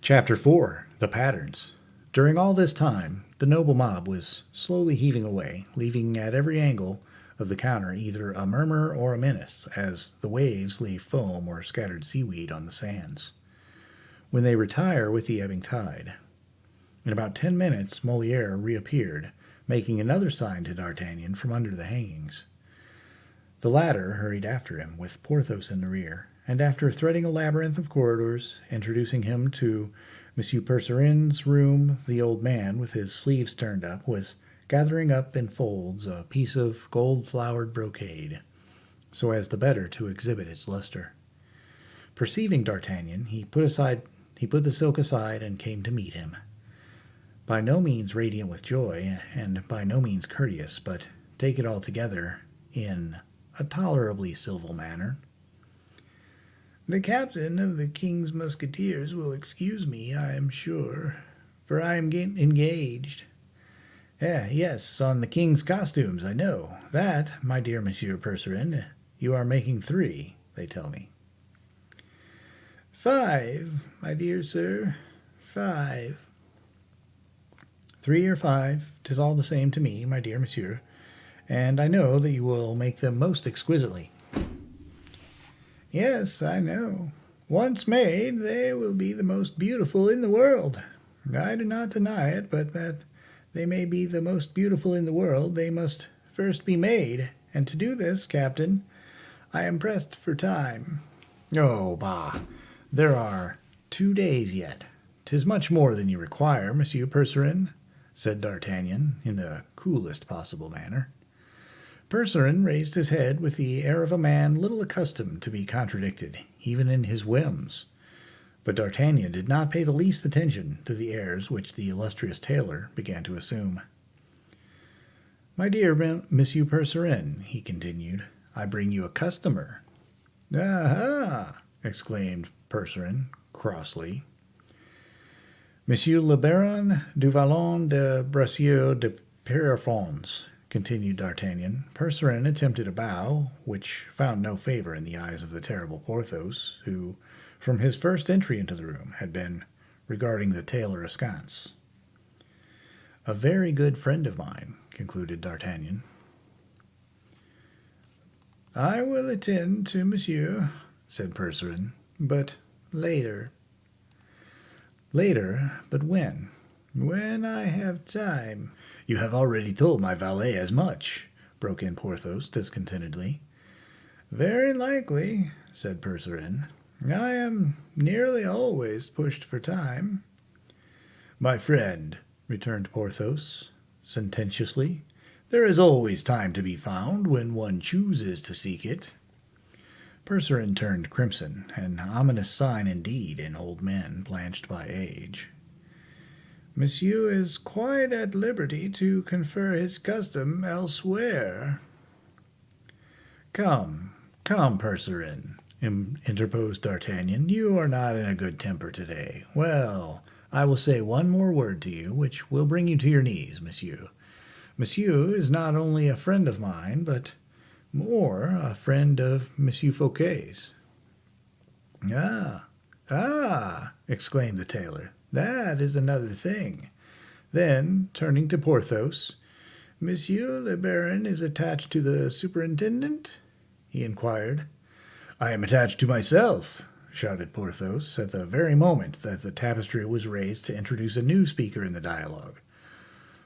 Chapter 4. The Patterns. During all this time, the noble mob was slowly heaving away, leaving at every angle of the counter either a murmur or a menace, as the waves leave foam or scattered seaweed on the sands, when they retire with the ebbing tide. In about 10 minutes Moliere reappeared, making another sign to D'Artagnan from under the hangings. The latter hurried after him, with Porthos in the rear, and after threading a labyrinth of corridors, introducing him to Monsieur Percerin's room, the old man, with his sleeves turned up, was gathering up in folds a piece of gold-flowered brocade, so as the better to exhibit its luster. Perceiving D'Artagnan, he put the silk aside and came to meet him, by no means radiant with joy, and by no means courteous, but, take it altogether, in a tolerably civil manner. "The captain of the king's musketeers will excuse me, I am sure, for I am engaged." Yes, on the king's costumes, I know. That, my dear Monsieur Percerin, you are making 3, they tell me. 5, my dear sir, 5. 3 or 5, 'tis all the same to me, my dear monsieur, and I know that you will make them most exquisitely. Yes, I know. Once made, they will be the most beautiful in the world. I do not deny it, but that they may be the most beautiful in the world, they must first be made, and to do this, Captain, I am pressed for time. Oh, bah! There are 2 days yet. 'Tis much more than you require, Monsieur Percerin, said D'Artagnan, in the coolest possible manner. Percerin raised his head with the air of a man little accustomed to be contradicted, even in his whims. But D'Artagnan did not pay the least attention to the airs which the illustrious tailor began to assume. "My dear Monsieur Percerin," he continued, "I bring you a customer." "Aha!" exclaimed Percerin, crossly. "Monsieur le Baron du Vallon de Bracieux de Pierrefonds," continued D'Artagnan. Percerin attempted a bow, which found no favor in the eyes of the terrible Porthos, who, from his first entry into the room, had been regarding the tailor askance. "A very good friend of mine," concluded D'Artagnan. "I will attend to monsieur," said Percerin, "but later." "Later? But when?" "When I have time." "You have already told my valet as much," broke in Porthos discontentedly. "Very likely," said Percerin. "I am nearly always pushed for time." "My friend," returned Porthos, sententiously, "there is always time to be found when one chooses to seek it." Percerin turned crimson, an ominous sign indeed in old men blanched by age. "Monsieur is quite at liberty to confer his custom elsewhere." "Come, come, Percerin," interposed D'Artagnan, "you are not in a good temper today. Well, I will say one more word to you, which will bring you to your knees, monsieur. Monsieur is not only a friend of mine, but more a friend of Monsieur Fouquet's." Ah!" exclaimed the tailor. "That is another thing." Then, turning to Porthos, "Monsieur le Baron is attached to the superintendent?" he inquired. "I am attached to myself," shouted Porthos, at the very moment that the tapestry was raised to introduce a new speaker in the dialogue.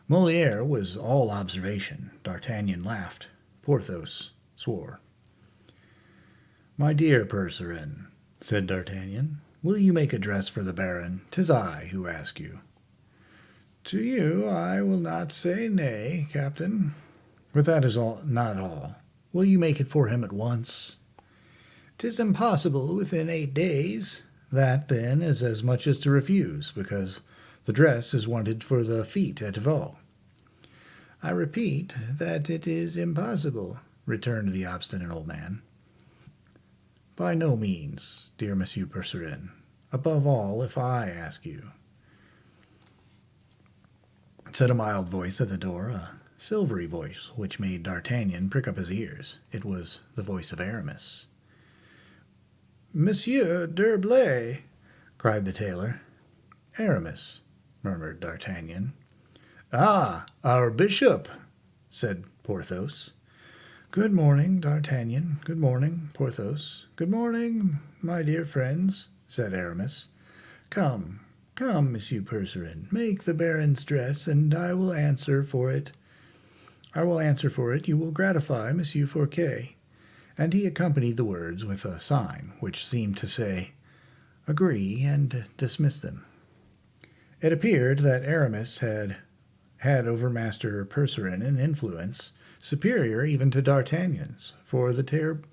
Moliere was all observation. D'Artagnan laughed. Porthos swore. "My dear Percerin," said D'Artagnan, "will you make a dress for the Baron? 'Tis I who ask you." "To you I will not say nay, Captain." "But that is not all. Will you make it for him at once?" "'Tis impossible within 8 days." "That, then, is as much as to refuse, because the dress is wanted for the fete at Vaux." "I repeat that it is impossible," returned the obstinate old man. "By no means, dear Monsieur Percerin. Above all, if I ask you," said a mild voice at the door, a silvery voice which made D'Artagnan prick up his ears. It was the voice of Aramis. "Monsieur d'Herblay!" cried the tailor. Aramis, murmured D'Artagnan. Ah, our bishop, said Porthos. Good morning, D'Artagnan. Good morning, Porthos. Good morning, my dear friends, said Aramis. Come, come, Monsieur Percerin, make the Baron's dress, and I will answer for it. You will gratify Monsieur Fouquet. And he accompanied the words with a sign which seemed to say, agree, and dismiss them. It appeared that Aramis had over Master Percerin an influence superior even to D'Artagnan's, for the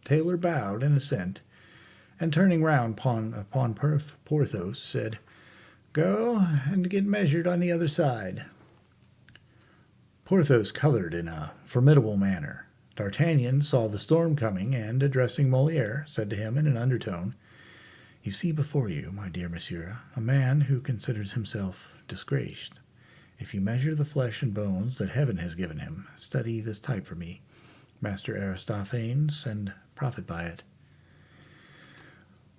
tailor bowed in assent, and turning round upon Porthos, said, Go and get measured on the other side. Porthos colored in a formidable manner. D'Artagnan saw the storm coming, and, addressing Molière, said to him in an undertone, You see before you, my dear monsieur, a man who considers himself disgraced. If you measure the flesh and bones that heaven has given him, study this type for me, Master Aristophanes, and profit by it.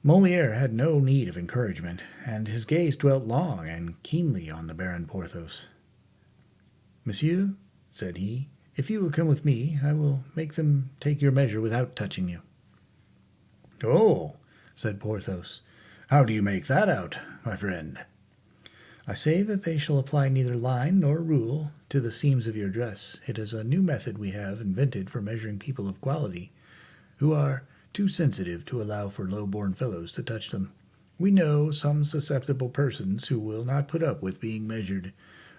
Molière had no need of encouragement, and his gaze dwelt long and keenly on the Baron Porthos. Monsieur, said he, if you will come with me, I will make them take your measure without touching you. Oh, said Porthos, how do you make that out, my friend? I say that they shall apply neither line nor rule to the seams of your dress. It is a new method we have invented for measuring people of quality, who are too sensitive to allow for low-born fellows to touch them. We know some susceptible persons who will not put up with being measured,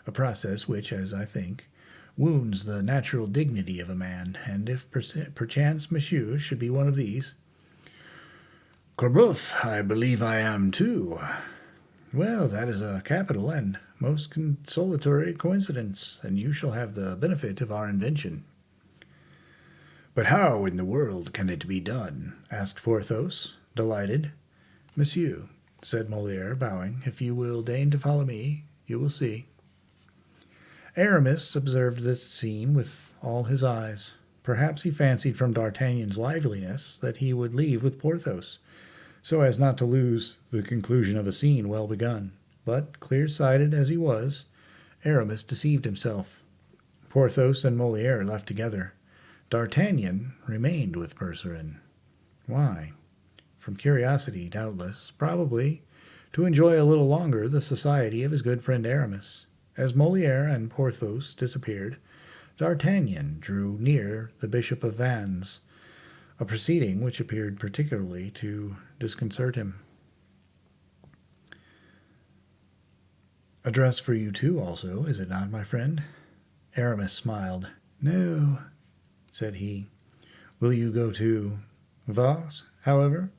a process which, as I think, wounds the natural dignity of a man, and if perchance monsieur should be one of these. Corboeuf, I believe I am too. Well, that is a capital and most consolatory coincidence, and you shall have the benefit of our invention. But how in the world can it be done? Asked Porthos, delighted. Monsieur, said Molière, bowing, if you will deign to follow me, you will see. Aramis observed this scene with all his eyes. Perhaps he fancied from D'Artagnan's liveliness that he would leave with Porthos, so as not to lose the conclusion of a scene well begun. But, clear-sighted as he was, Aramis deceived himself. Porthos and Molière left together. D'Artagnan remained with Percerin. Why? From curiosity, doubtless, probably, to enjoy a little longer the society of his good friend Aramis. As Molière and Porthos disappeared, D'Artagnan drew near the Bishop of Vannes, a proceeding which appeared particularly to disconcert him. A dress for you too, also, is it not, my friend? Aramis smiled. No, said he. Will you go to Vannes, however?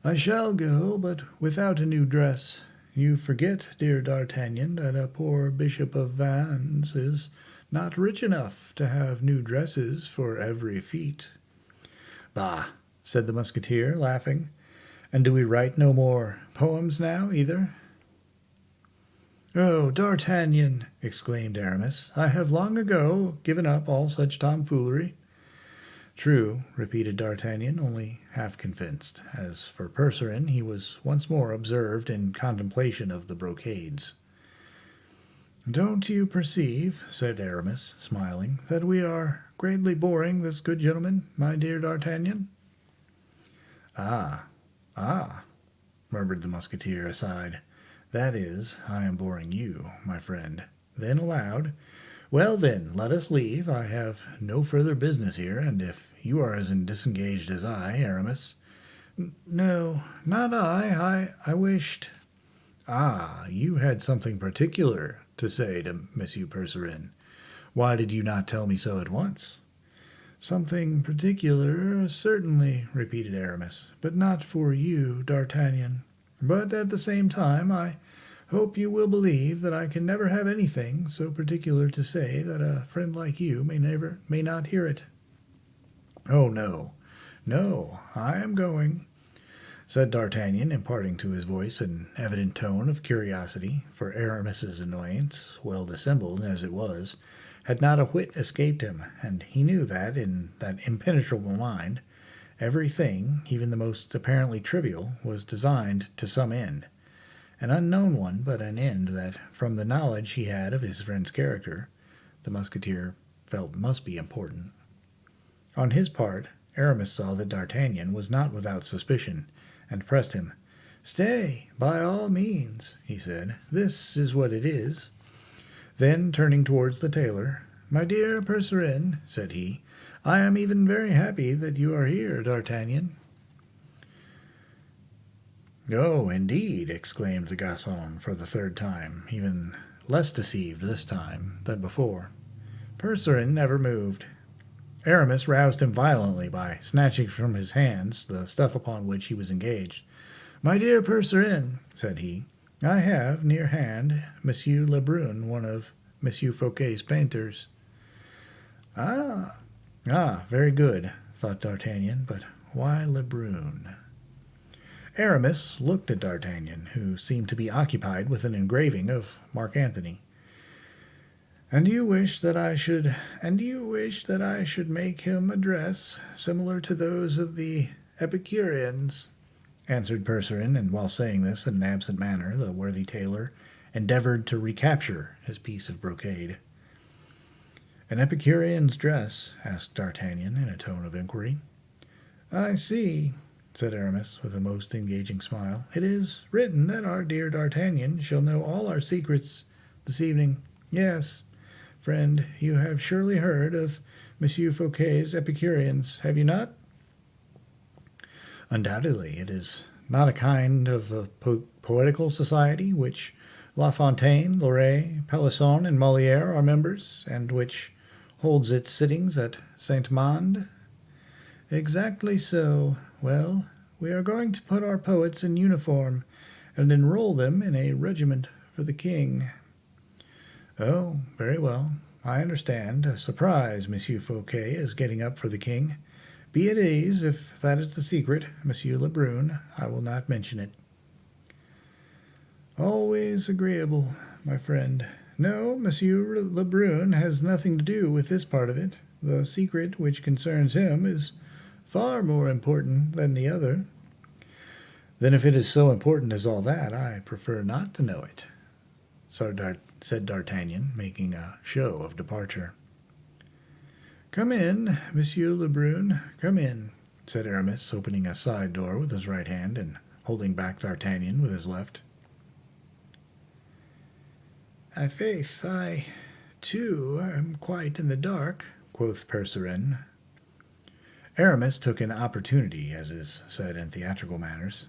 I shall go, but without a new dress. You forget, dear D'Artagnan, that a poor Bishop of Vannes is not rich enough to have new dresses for every feat. Bah, said the Musketeer, laughing. And do we write no more poems now, either? Oh, D'Artagnan, exclaimed Aramis, I have long ago given up all such tomfoolery. True, repeated D'Artagnan, only half convinced. As for Percerin, he was once more observed in contemplation of the brocades. Don't you perceive, said Aramis, smiling, that we are greatly boring this good gentleman, my dear D'Artagnan? Ah, murmured the Musketeer aside. That is, I am boring you, my friend. Then aloud, Well then, let us leave. I have no further business here, and if you are as disengaged as I, Aramis— No, not I. I wished— Ah, you had something particular to say to Monsieur Percerin. Why did you not tell me so at once? Something particular, certainly, repeated Aramis, but not for you, D'Artagnan. But at the same time, I hope you will believe that I can never have anything so particular to say that a friend like you may not hear it. Oh, no, I am going, said D'Artagnan, imparting to his voice an evident tone of curiosity, for Aramis's annoyance, well dissembled as it was, had not a whit escaped him, and he knew that, in that impenetrable mind, everything, even the most apparently trivial, was designed to some end, an unknown one, but an end that, from the knowledge he had of his friend's character, the musketeer felt must be important. On his part, Aramis saw that D'Artagnan was not without suspicion, and pressed him. "Stay, by all means," he said. "This is what it is." Then, turning towards the tailor, "My dear Percerin," said he, "I am even very happy that you are here, D'Artagnan." "Oh, indeed!" exclaimed the Gascon for the third time, even less deceived this time than before. Percerin never moved. Aramis roused him violently by snatching from his hands the stuff upon which he was engaged. "My dear Percerin," said he, "I have near hand Monsieur Lebrun, one of Monsieur Fouquet's painters." "Ah, very good," thought D'Artagnan, "but why Lebrun?" Aramis looked at D'Artagnan, who seemed to be occupied with an engraving of Mark Antony. "And you wish that I should make him a dress similar to those of the Epicureans," answered Percerin, and while saying this in an absent manner, the worthy tailor endeavored to recapture his piece of brocade. "An Epicurean's dress?" asked D'Artagnan in a tone of inquiry. "I see," said Aramis, with a most engaging smile. "It is written that our dear D'Artagnan shall know all our secrets this evening. Yes, friend, you have surely heard of Monsieur Fouquet's Epicureans, have you not?" "Undoubtedly. It is not a kind of a poetical society which La Fontaine, Loret, Pelisson, and Molière are members, and which holds its sittings at Saint-Mande?" "Exactly so. Well, we are going to put our poets in uniform and enroll them in a regiment for the king." "Oh, very well. I understand. A surprise Monsieur Fouquet is getting up for the king. Be at ease, if that is the secret, Monsieur Lebrun. I will not mention it." "Always agreeable, my friend. No, Monsieur Lebrun has nothing to do with this part of it. The secret which concerns him is far more important than the other." "Then if it is so important as all that, I prefer not to know it," said D'Artagnan, making a show of departure. "Come in, Monsieur Lebrun, come in," said Aramis, opening a side door with his right hand and holding back D'Artagnan with his left. "I'faith, I, too, am quite in the dark," quoth Percerin. Aramis took an opportunity, as is said in theatrical manners.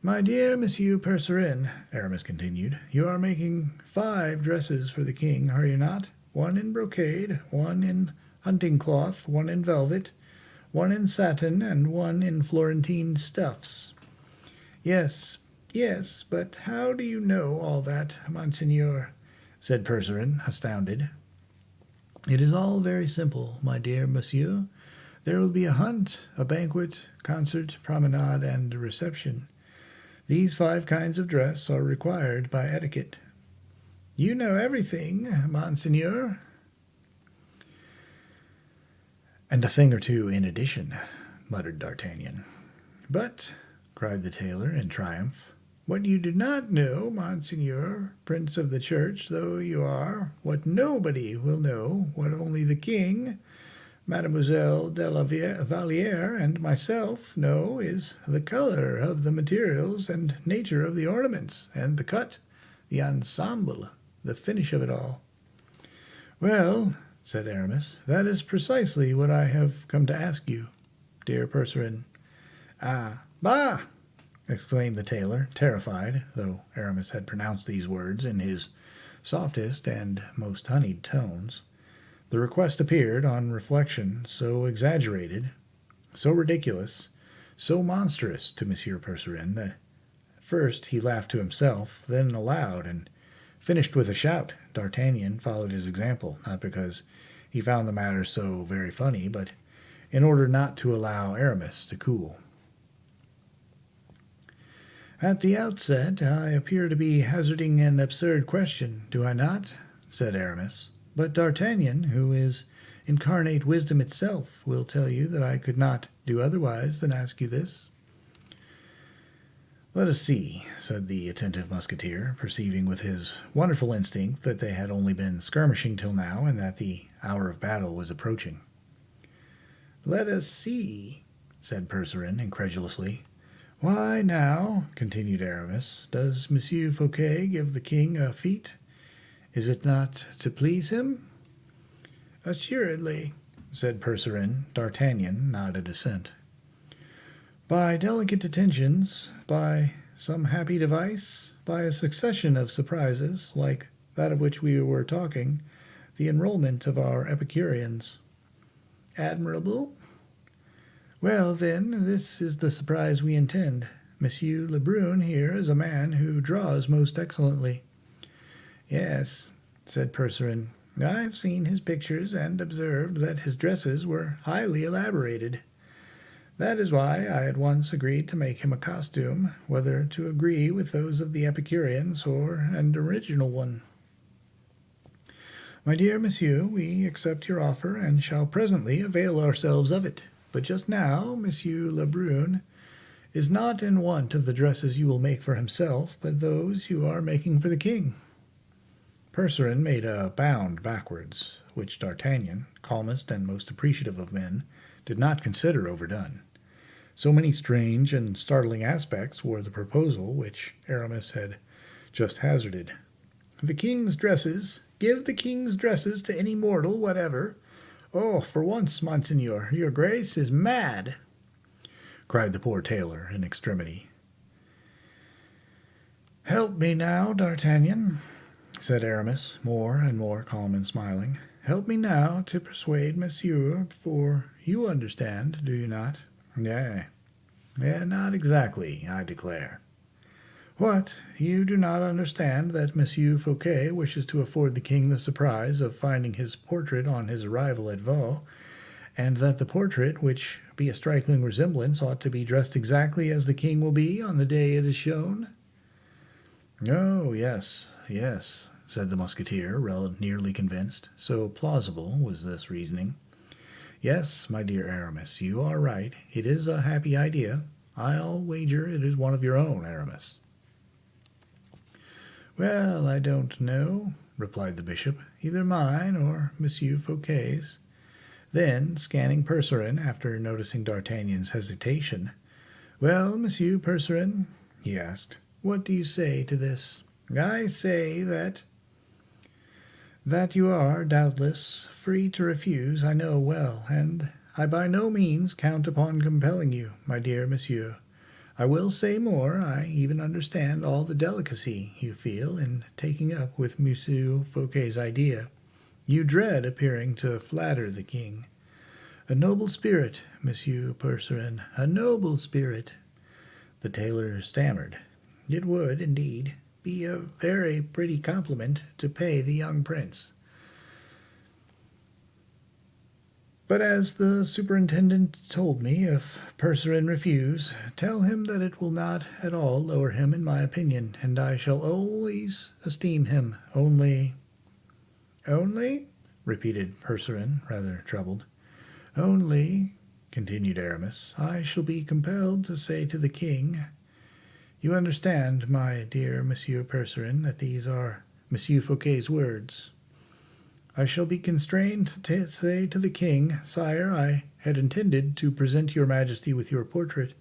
"My dear Monsieur Percerin," Aramis continued, "you are making 5 dresses for the king, are you not? 1 in brocade, 1 in hunting cloth, 1 in velvet, 1 in satin, and 1 in Florentine stuffs." Yes, but how do you know all that, Monseigneur?" said Percerin, astounded. "It is all very simple, my dear monsieur. There will be a hunt, a banquet, concert, promenade, and a reception. These 5 kinds of dress are required by etiquette." "You know everything, Monseigneur." "And a thing or two in addition," muttered D'Artagnan. "But," cried the tailor in triumph, "what you do not know, Monseigneur, Prince of the Church though you are, what nobody will know, what only the king, Mademoiselle de la Vallière, and myself know, is the color of the materials and nature of the ornaments, and the cut, the ensemble, the finish of it all." "Well," said Aramis, "that is precisely what I have come to ask you, dear Percerin." "Ah, bah!" exclaimed the tailor, terrified, though Aramis had pronounced these words in his softest and most honeyed tones. The request appeared, on reflection, so exaggerated, so ridiculous, so monstrous to Monsieur Percerin, that first he laughed to himself, then aloud, and finished with a shout. D'Artagnan followed his example, not because he found the matter so very funny, but in order not to allow Aramis to cool. "At the outset, I appear to be hazarding an absurd question, do I not?" said Aramis. "But D'Artagnan, who is incarnate wisdom itself, will tell you that I could not do otherwise than ask you this." Let us see, said the attentive musketeer, perceiving with his wonderful instinct that they had only been skirmishing till now, and that the hour of battle was approaching. Let us see, said Percerin incredulously. Why now, continued Aramis, does Monsieur Fouquet give the king a fete? Is it not to please him? Assuredly, said Percerin. D'Artagnan nodded assent. By delicate attentions, by some happy device, by a succession of surprises, like that of which we were talking, the enrollment of our Epicureans. Admirable. Well, then, this is the surprise we intend. Monsieur Lebrun here is a man who draws most excellently. Yes, said Percerin. I've seen his pictures and observed that his dresses were highly elaborated. That is why I at once agreed to make him a costume, whether to agree with those of the Epicureans or an original one. My dear monsieur, we accept your offer and shall presently avail ourselves of it. But just now, Monsieur Lebrun is not in want of the dresses you will make for himself, but those you are making for the king. Percerin made a bound backwards, which D'Artagnan, calmest and most appreciative of men, did not consider overdone. So many strange and startling aspects wore the proposal which Aramis had just hazarded. The king's dresses? Give the king's dresses to any mortal whatever? Oh, for once, monseigneur, your grace is mad, cried the poor tailor in extremity. Help me now, D'Artagnan, said Aramis, more and more calm and smiling. Help me now to persuade monsieur, for you understand, do you not? Nay, not exactly, I declare. What, you do not understand that Monsieur Fouquet wishes to afford the king the surprise of finding his portrait on his arrival at Vaux, and that the portrait, which be a striking resemblance, ought to be dressed exactly as the king will be on the day it is shown? Oh, yes, said the musketeer, nearly convinced, so plausible was this reasoning. Yes, my dear Aramis, you are right. It is a happy idea. I'll wager it is one of your own, Aramis. Well, I don't know, replied the bishop, either mine or Monsieur Fouquet's. Then, scanning Percerin after noticing D'Artagnan's hesitation, well, Monsieur Percerin, he asked, what do you say to this? I say that you are, doubtless, free to refuse, I know well, and I by no means count upon compelling you, my dear monsieur. I will say more, I even understand all the delicacy you feel in taking up with Monsieur Fouquet's idea. You dread appearing to flatter the king. A noble spirit, Monsieur Percerin, a noble spirit. The tailor stammered. It would, indeed, be a very pretty compliment to pay the young prince. But as the superintendent told me, if Percerin refuse, tell him that it will not at all lower him in my opinion, and I shall always esteem him. Only, repeated Percerin, rather troubled. Only, continued Aramis, I shall be compelled to say to the king, you understand, my dear Monsieur Percerin, that these are Monsieur Fouquet's words. I shall be constrained to say to the king, Sire, I had intended to present your majesty with your portrait,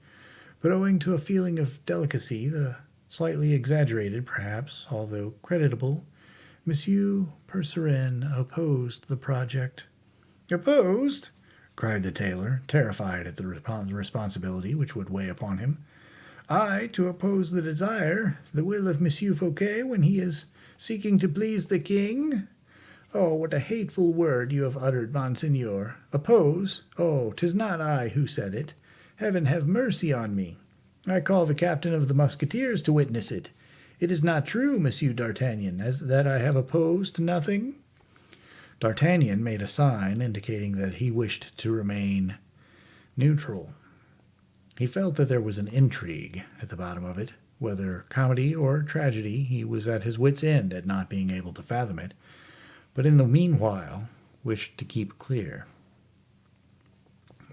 but owing to a feeling of delicacy, the slightly exaggerated, perhaps, although creditable, Monsieur Percerin opposed the project. Opposed? Cried the tailor, terrified at the responsibility which would weigh upon him. I to oppose the desire, the will of Monsieur Fouquet when he is seeking to please the king? Oh, what a hateful word you have uttered, monseigneur. Oppose? Oh, 'tis not I who said it. Heaven have mercy on me. I call the captain of the musketeers to witness it. It is not true, Monsieur D'Artagnan, as that I have opposed nothing. D'Artagnan made a sign indicating that he wished to remain neutral. He felt that there was an intrigue at the bottom of it. Whether comedy or tragedy, he was at his wits' end at not being able to fathom it, but in the meanwhile wished to keep clear.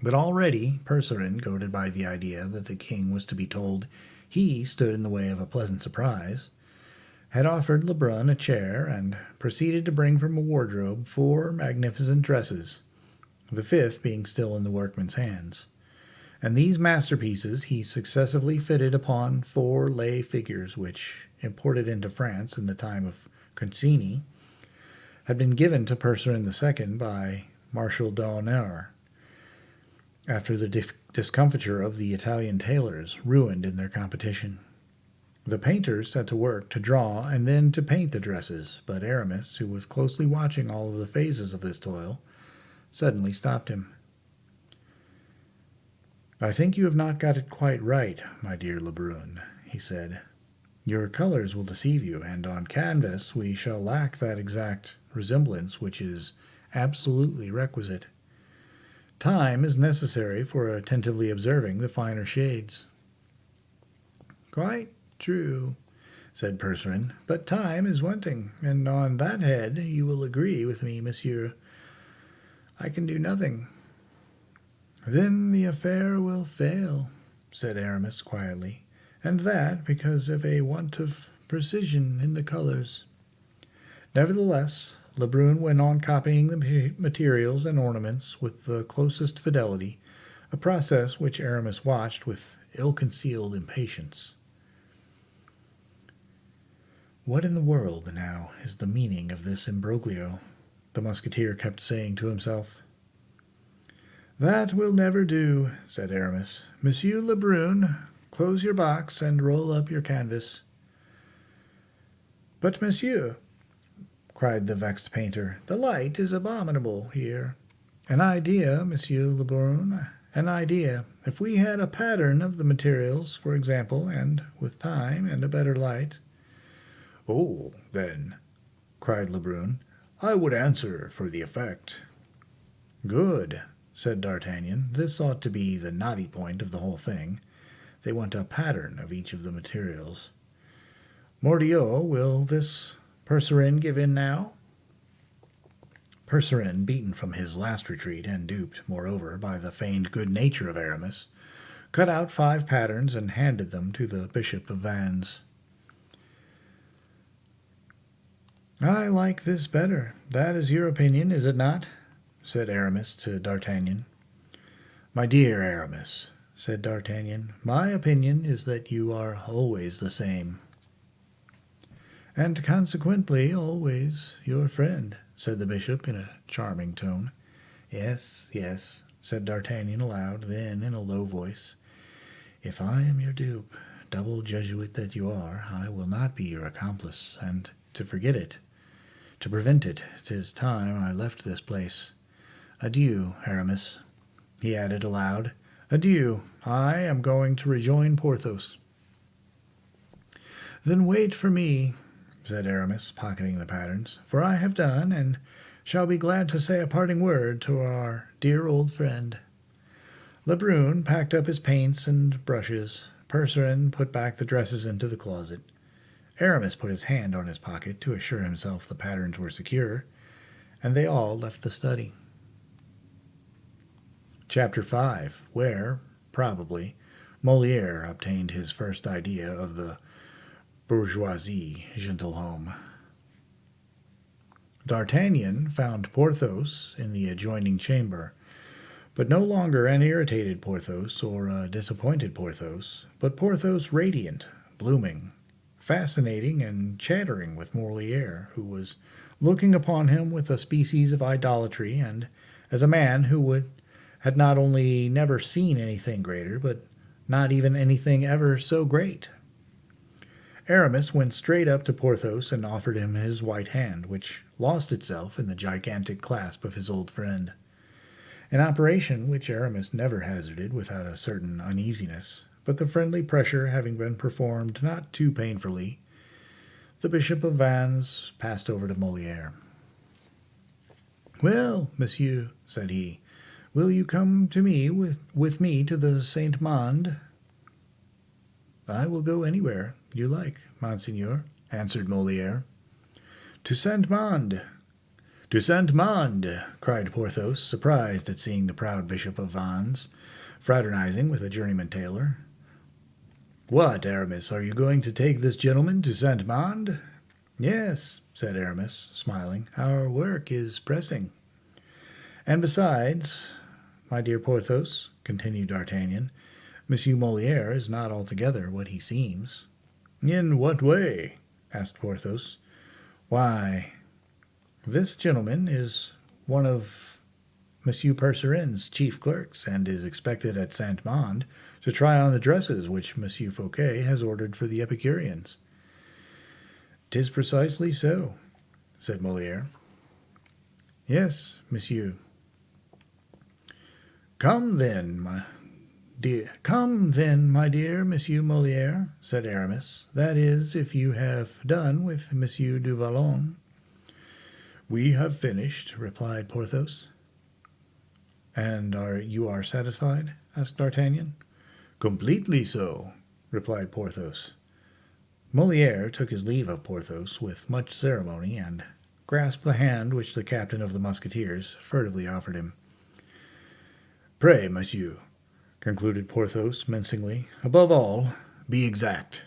But already Percerin, goaded by the idea that the king was to be told He stood in the way of a pleasant surprise, had offered Lebrun a chair, and proceeded to bring from a wardrobe 4 magnificent dresses, the 5th being still in the workman's hands. And these masterpieces he successively fitted upon 4 lay figures which, imported into France in the time of Concini, had been given to Percerin II by Marshal d'Honneur, after the discomfiture of the Italian tailors, ruined in their competition. The painters set to work to draw and then to paint the dresses, but Aramis, who was closely watching all of the phases of this toil, suddenly stopped him. "I think you have not got it quite right, my dear Lebrun," he said. "Your colors will deceive you, and on canvas we shall lack that exact resemblance which is absolutely requisite. Time is necessary for attentively observing the finer shades." "Quite true," said Percerin, "but time is wanting, and on that head you will agree with me, monsieur. I can do nothing." "Then the affair will fail," said Aramis quietly, "and that because of a want of precision in the colors." Nevertheless, Lebrun went on copying the materials and ornaments with the closest fidelity, a process which Aramis watched with ill-concealed impatience. "What in the world, now, is the meaning of this imbroglio?" the musketeer kept saying to himself. "That will never do," said Aramis. "Monsieur Lebrun, close your box and roll up your canvas." "But, monsieur," cried the vexed painter, "the light is abominable here." "An idea, Monsieur Lebrun, an idea. If we had a pattern of the materials, for example, and with time and a better light—" "Oh, then," cried Lebrun, "I would answer for the effect." "Good," said D'Artagnan. "This ought to be the knotty point of the whole thing. They want a pattern of each of the materials. Mordioux, will this Percerin give in now?" Percerin, beaten from his last retreat, and duped, moreover, by the feigned good nature of Aramis, cut out 5 patterns and handed them to the Bishop of Vannes. "I like this better. That is your opinion, is it not?" said Aramis to D'Artagnan. "My dear Aramis," said D'Artagnan, "my opinion is that you are always the same." "And consequently always your friend," said the bishop in a charming tone. "Yes, yes," said D'Artagnan aloud, then in a low voice, "if I am your dupe, double Jesuit that you are, I will not be your accomplice, and to prevent it, 'tis time I left this place. Adieu, Aramis," he added aloud. "Adieu, I am going to rejoin Porthos." "Then wait for me," said Aramis, pocketing the patterns, "for I have done, and shall be glad to say a parting word to our dear old friend." Lebrun packed up his paints and brushes. Percerin put back the dresses into the closet. Aramis put his hand on his pocket to assure himself the patterns were secure, and they all left the study. Chapter 5, where, probably, Molière obtained his first idea of the bourgeoisie gentilhomme. D'Artagnan found Porthos in the adjoining chamber, but no longer an irritated Porthos or a disappointed Porthos, but Porthos radiant, blooming, fascinating, and chattering with Molière, who was looking upon him with a species of idolatry, and as a man who had not only never seen anything greater, but not even anything ever so great. Aramis went straight up to Porthos and offered him his white hand, which lost itself in the gigantic clasp of his old friend. An operation which Aramis never hazarded without a certain uneasiness, but the friendly pressure having been performed not too painfully, the Bishop of Vannes passed over to Molière. "Well, monsieur," said he, "will you come to me with me to the Saint Mande?" "I will go anywhere you like, monseigneur," answered Molière. "To Saint Mande!" "To Saint Mande!" cried Porthos, surprised at seeing the proud Bishop of Vannes fraternizing with a journeyman tailor. What, Aramis, are you going to take this gentleman to Saint-Mande? Yes, said Aramis, smiling. Our work is pressing. And besides, my dear Porthos, continued D'Artagnan, Monsieur Molière is not altogether what he seems. In what way? Asked Porthos. Why, this gentleman is one of Monsieur Percerin's chief clerks, and is expected at Saint-Mande to try on the dresses which Monsieur Fouquet has ordered for the Epicureans. "'Tis precisely so," said Molière. "Yes, monsieur." Come then, my dear Monsieur Molière," said Aramis. "That is, if you have done with Monsieur du Vallon." "We have finished," replied Porthos. "And you are satisfied?" asked D'Artagnan. "Completely so," replied Porthos. Molière took his leave of Porthos with much ceremony, and grasped the hand which the captain of the Musketeers furtively offered him. "Pray, monsieur," concluded Porthos mincingly, "above all, be exact."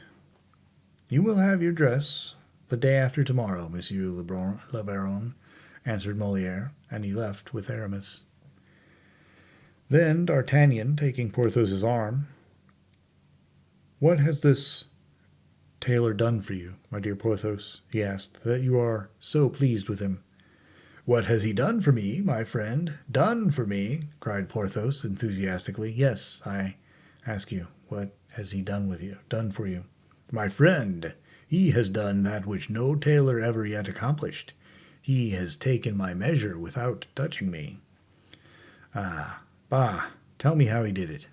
"You will have your dress the day after tomorrow, Monsieur le Baron," answered Molière, and he left with Aramis. Then D'Artagnan, taking Porthos's arm, "What has this tailor done for you, my dear Porthos," he asked, "that you are so pleased with him?" "What has he done for me, my friend? Done for me?" cried Porthos enthusiastically. "Yes, I ask you, what has he done for you?" "My friend, he has done that which no tailor ever yet accomplished. He has taken my measure without touching me." "Ah, bah, tell me how he did it."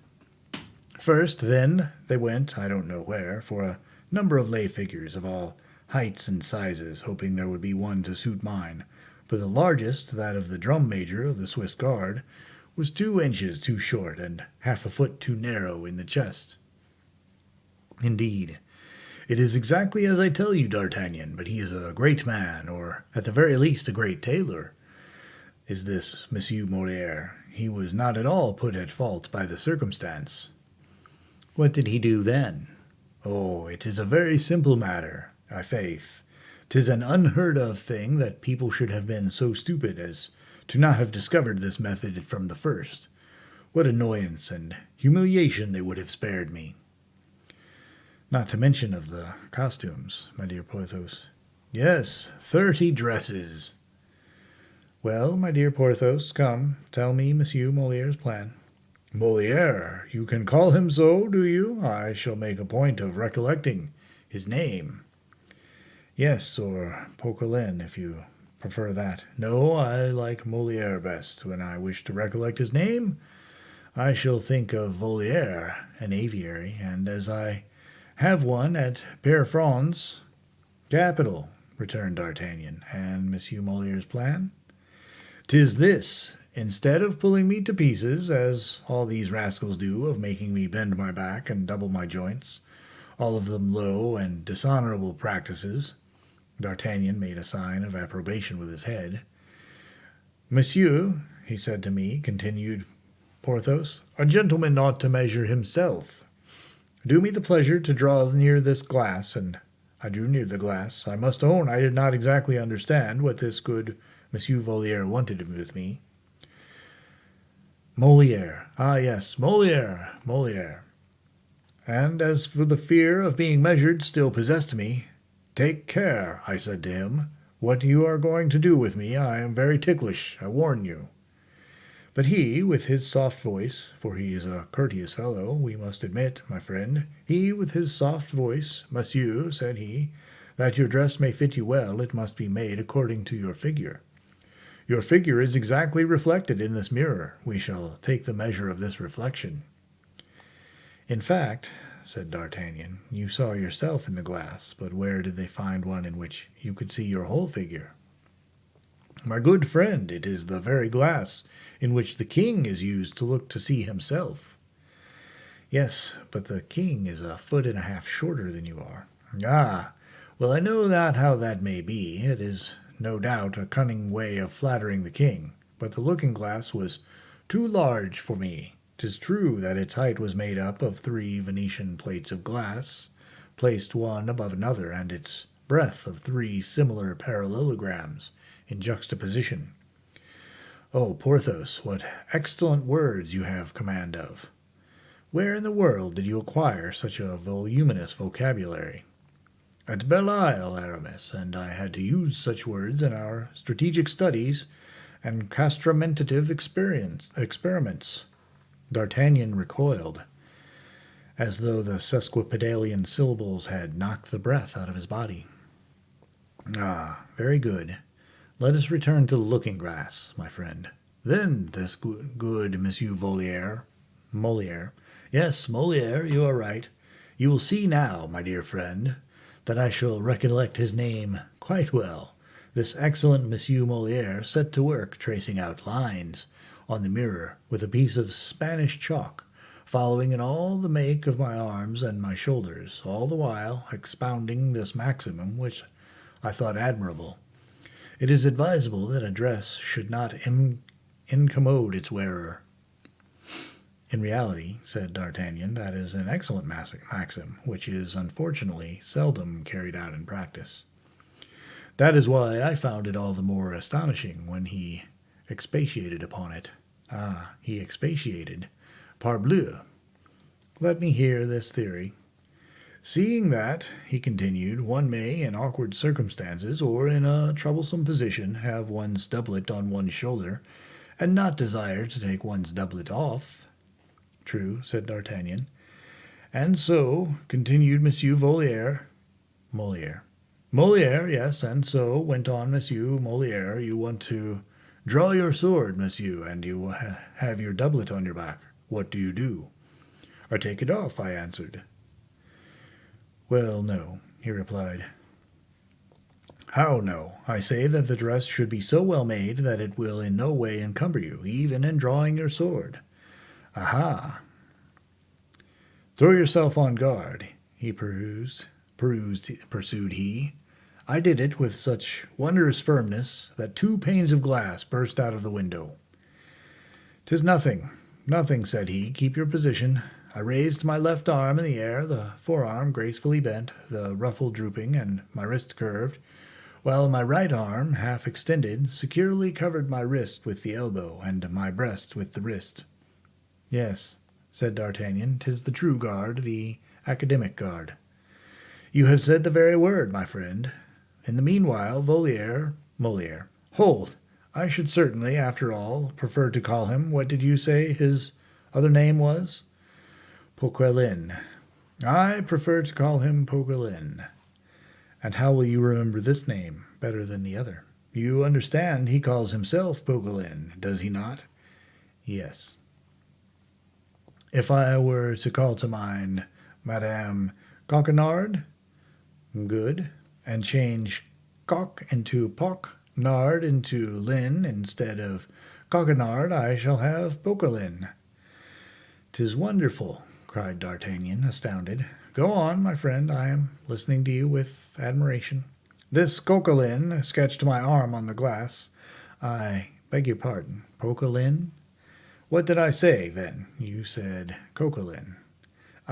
"First, then, they went, I don't know where, for a number of lay figures of all heights and sizes, hoping there would be one to suit mine. For the largest, that of the drum major of the Swiss Guard, was 2 inches too short and half a foot too narrow in the chest. Indeed, it is exactly as I tell you, D'Artagnan, but he is a great man, or at the very least a great tailor, is this Monsieur Molière. He was not at all put at fault by the circumstance." "What did he do then?" "Oh, it is a very simple matter, i'faith. 'Tis an unheard-of thing that people should have been so stupid as to not have discovered this method from the first. What annoyance and humiliation they would have spared me!" "Not to mention of the costumes, my dear Porthos." "Yes, 30 dresses." "Well, my dear Porthos, come, tell me Monsieur Molière's plan." "Molière, you can call him so, do you? I shall make a point of recollecting his name." "Yes, or Poquelin, if you prefer that." "No, I like Molière best. When I wish to recollect his name, I shall think of Volière, an aviary, and as I have one at Pierrefonds." "Capital," returned D'Artagnan. "And Monsieur Molière's plan?" "'Tis this. Instead of pulling me to pieces, as all these rascals do, of making me bend my back and double my joints, all of them low and dishonorable practices." D'Artagnan made a sign of approbation with his head. "Monsieur," he said to me, continued Porthos, "a gentleman ought to measure himself. Do me the pleasure to draw near this glass," and I drew near the glass. I must own I did not exactly understand what this good Monsieur Volière wanted with me. Molière. Ah, yes, Molière, Molière. And as for the fear of being measured still possessed me, "Take care," I said to him, "what you are going to do with me. I am very ticklish, I warn you." But he, with his soft voice, for he is a courteous fellow, we must admit, my friend, he, with his soft voice, "Monsieur," said he, "that your dress may fit you well, it must be made according to your figure. Your figure is exactly reflected in this mirror. We shall take the measure of this reflection." "In fact," said D'Artagnan, "you saw yourself in the glass, but where did they find one in which you could see your whole figure?" "My good friend, it is the very glass in which the king is used to look to see himself." "Yes, but the king is a foot and a half shorter than you are." "Ah, well, I know not how that may be. It is no doubt a cunning way of flattering the king, but the looking-glass was too large for me 'Tis true that its height was made up of 3 Venetian plates of glass, placed one above another, and its breadth of 3 similar parallelograms in juxtaposition. Oh, Porthos, what excellent words you have command of! Where in the world did you acquire such a voluminous vocabulary? At Belle Isle, Aramis, and I had to use such words in our strategic studies and castramentative experiments. D'Artagnan recoiled, as though the sesquipedalian syllables had knocked the breath out of his body. Ah, very good. Let us return to the looking-glass, my friend. Then this good Monsieur Molière. Yes, Molière, you are right. You will see now, my dear friend, that I shall recollect his name quite well. This excellent Monsieur Molière set to work tracing out lines on the mirror with a piece of Spanish chalk, following in all the make of my arms and my shoulders, all the while expounding this maximum, which I thought admirable. It is advisable that a dress should not incommode its wearer. In reality, said D'Artagnan, that is an excellent maxim, which is unfortunately seldom carried out in practice. That is why I found it all the more astonishing when he expatiated upon it. Ah, he expatiated. Parbleu! Let me hear this theory. Seeing that, he continued, one may, in awkward circumstances, or in a troublesome position, have one's doublet on one's shoulder, and not desire to take one's doublet off. True, said D'Artagnan. And so, continued Monsieur Molière, yes, and so, went on Monsieur Molière, you want to draw your sword, monsieur, and you have your doublet on your back. What do? I take it off, I answered. Well, no, he replied. How no? I say that the dress should be so well made that it will in no way encumber you, even in drawing your sword. Aha! Throw yourself on guard, pursued he. I did it with such wondrous firmness that 2 panes of glass burst out of the window. "'Tis nothing, said he. Keep your position. I raised my left arm in the air, the forearm gracefully bent, the ruffle drooping, and my wrist curved, while my right arm, half extended, securely covered my wrist with the elbow, and my breast with the wrist. Yes, said D'Artagnan, 'tis the true guard, the academic guard. You have said the very word, my friend. In the meanwhile, Molière. Hold! I should certainly, after all, prefer to call him, what did you say his other name was? Poquelin. I prefer to call him Poquelin. And how will you remember this name better than the other? You understand he calls himself Poquelin, does he not? Yes. If I were to call to mind Madame Coquenard? Good. And change cock into pock, nard into lin, instead of Coquenard, I shall have Poquelin. 'Tis wonderful, cried D'Artagnan, astounded. Go on, my friend, I am listening to you with admiration. This Coquelin sketched my arm on the glass. I beg your pardon, Poquelin? What did I say, then? You said Coquelin.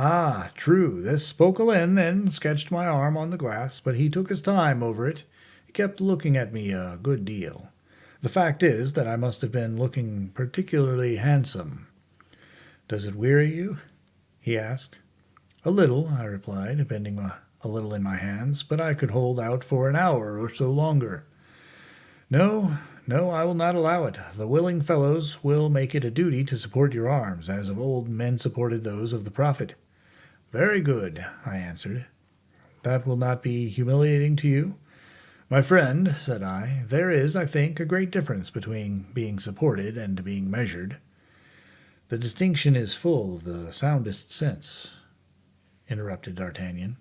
Ah, true, this Poquelin then sketched my arm on the glass, but he took his time over it. He kept looking at me a good deal. The fact is that I must have been looking particularly handsome. Does it weary you? He asked. A little, I replied, bending a little in my hands, but I could hold out for an hour or so longer. No, I will not allow it. The willing fellows will make it a duty to support your arms, as of old men supported those of the prophet. Very good, I answered. That will not be humiliating to you? My friend, said I, there is, I think, a great difference between being supported and being measured. The distinction is full of the soundest sense, interrupted D'Artagnan.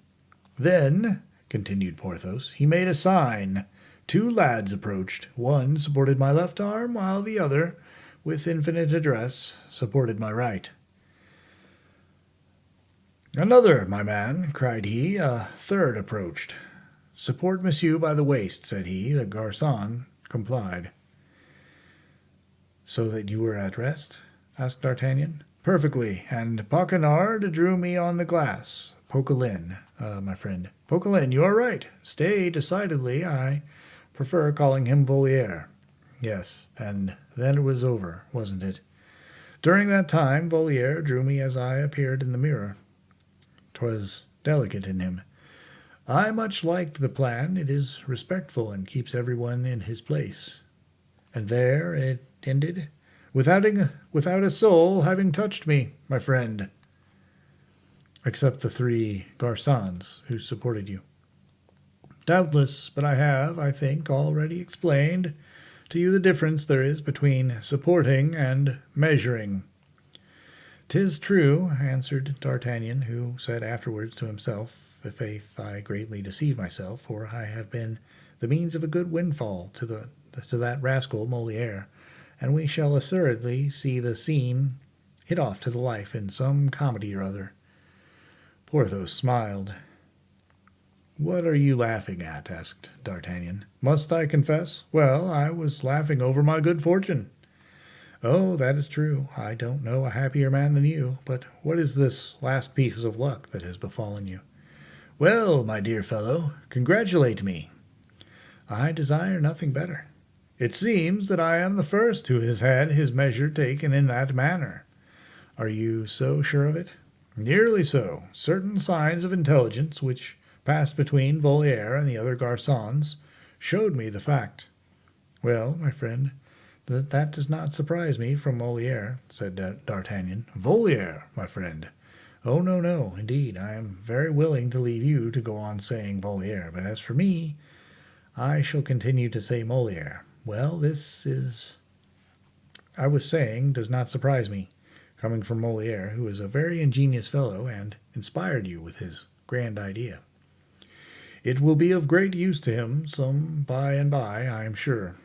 Then, continued Porthos, he made a sign. 2 lads approached. One supported my left arm, while the other, with infinite address, supported my right. Another, my man, cried he. A third approached. Support monsieur by the waist, said he. The garçon complied. So that you were at rest? Asked D'Artagnan. Perfectly, and Poquenard drew me on the glass. Poquelin, my friend. Poquelin, you are right. Stay, decidedly, I prefer calling him Voliere. Yes, and then it was over, wasn't it? During that time, Voliere drew me as I appeared in the mirror. 'Twas delicate in him. I much liked the plan. It is respectful and keeps everyone in his place. And there it ended, without a soul having touched me, my friend, except the 3 garçons who supported you. Doubtless, but I have, I think, already explained to you the difference there is between supporting and measuring. 'Tis true, answered D'Artagnan, who said afterwards to himself, "I'faith, I greatly deceive myself, for I have been the means of a good windfall to that rascal Moliere, and we shall assuredly see the scene hit off to the life in some comedy or other." Porthos smiled. "What are you laughing at?" asked D'Artagnan. "Must I confess? Well, I was laughing over my good fortune." "Oh, that is true. I don't know a happier man than you. But what is this last piece of luck that has befallen you?" "Well, my dear fellow, congratulate me." "I desire nothing better." "It seems that I am the first who has had his measure taken in that manner." "Are you so sure of it?" "Nearly so. Certain signs of intelligence which passed between Voliere and the other garçons showed me the fact." "Well, my friend, that does not surprise me from Moliere," said D'Artagnan. "Voliere, my friend." "Oh, no, no, indeed. I am very willing to leave you to go on saying Voliere, but as for me, I shall continue to say Moliere. Well, this is, I was saying, does not surprise me, coming from Moliere, who is a very ingenious fellow and inspired you with his grand idea. It will be of great use to him some by and by, I am sure."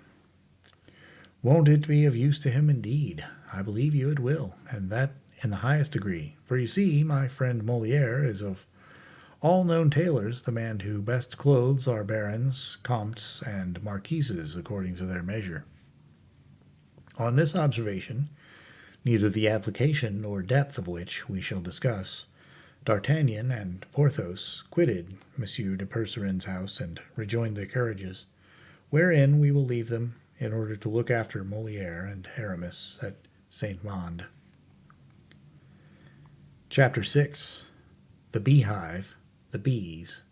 "Won't it be of use to him indeed? I believe you it will, and that in the highest degree. For you see, my friend Moliere is of all known tailors the man who best clothes our barons, comtes, and marquises according to their measure." On this observation, neither the application nor depth of which we shall discuss, D'Artagnan and Porthos quitted Monsieur de Percerin's house and rejoined their carriages, wherein we will leave them in order to look after Moliere and Aramis at Saint-Mande. Chapter 6. The Beehive, the Bees,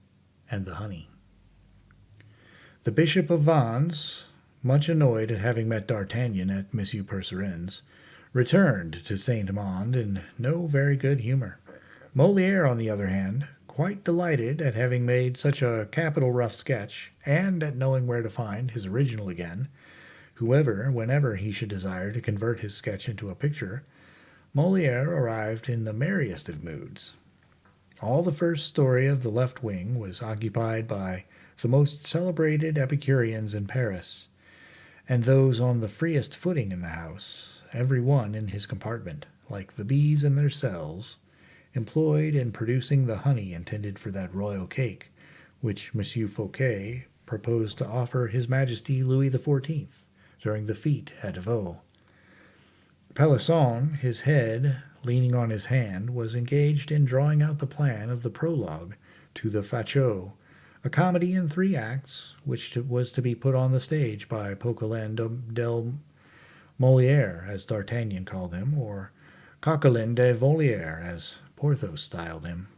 and the Honey. The Bishop of Vannes, much annoyed at having met D'Artagnan at Monsieur Percerin's, returned to Saint-Mande in no very good humor. Moliere, on the other hand, quite delighted at having made such a capital rough sketch, and at knowing where to find his original again, whenever he should desire to convert his sketch into a picture, Moliere arrived in the merriest of moods. All the first story of the left wing was occupied by the most celebrated Epicureans in Paris, and those on the freest footing in the house, every one in his compartment, like the bees in their cells, employed in producing the honey intended for that royal cake, which Monsieur Fouquet proposed to offer His Majesty Louis XIV during the fête at Vaux. Pelisson, his head leaning on his hand, was engaged in drawing out the plan of the prologue to the Facot, a comedy in 3 acts, which was to be put on the stage by Poquelin del Molière, as D'Artagnan called him, or Coquelin de Volière, as Porthos styled him.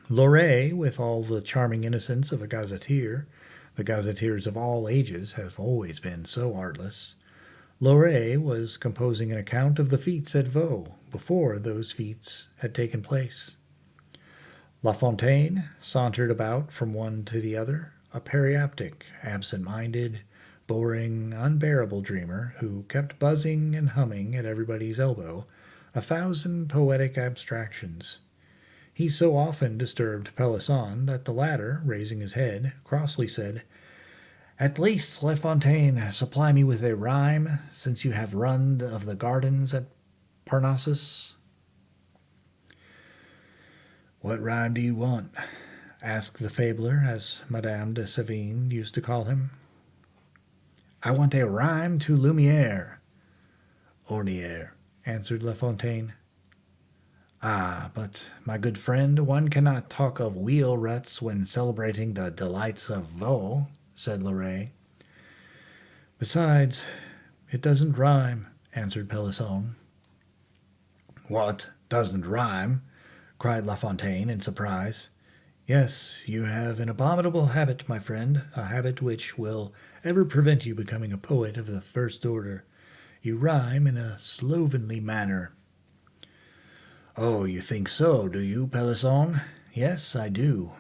Loret, with all the charming innocence of a gazetteer, the gazetteers of all ages have always been so artless, Loret was composing an account of the feats at Vaux before those feats had taken place. La Fontaine sauntered about from one to the other, a periaptic, absent-minded, boring, unbearable dreamer who kept buzzing and humming at everybody's elbow 1,000 poetic abstractions. He so often disturbed Pelisson that the latter, raising his head, crossly said, "At least, La Fontaine, supply me with a rhyme, since you have run of the gardens at Parnassus." "What rhyme do you want?" asked the fabler, as Madame de Sévigné used to call him. "I want a rhyme to Lumière." "Ornière," answered La Fontaine. Ah, but, my good friend, one cannot talk of wheel ruts when celebrating the delights of Vaux, said Loret. Besides, it doesn't rhyme, answered Pelisson. What, doesn't rhyme? Cried La Fontaine in surprise. Yes, you have an abominable habit, my friend, a habit which will ever prevent you becoming a poet of the first order. You rhyme in a slovenly manner. Oh, you think so, do you, Pelisson? Yes, I do.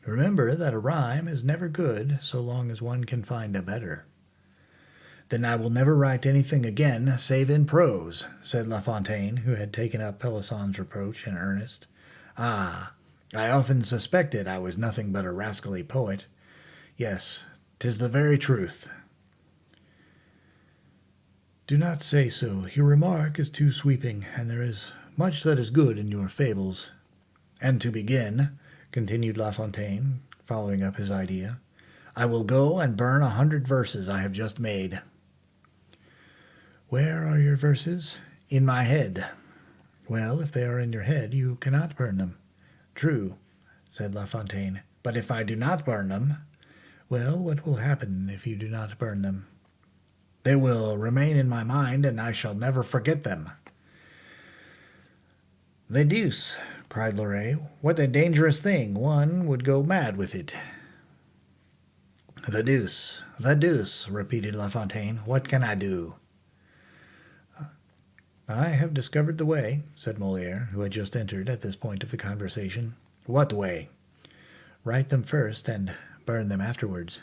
Remember that a rhyme is never good so long as one can find a better. Then I will never write anything again save in prose, said La Fontaine, who had taken up Pelisson's reproach in earnest. Ah, I often suspected I was nothing but a rascally poet. Yes, 'tis the very truth. Do not say so. Your remark is too sweeping, and there is much that is good in your fables. And to begin, continued La Fontaine, following up his idea, I will go and burn 100 verses I have just made. Where are your verses? In my head. Well, if they are in your head, you cannot burn them. True, said La Fontaine, but if I do not burn them, well, what will happen if you do not burn them? They will remain in my mind, and I shall never forget them. The deuce, cried Loret, what a dangerous thing! One would go mad with it. The deuce, repeated La Fontaine. What can I do? I have discovered the way, said Molière, who had just entered at this point of the conversation. What way? Write them first and burn them afterwards.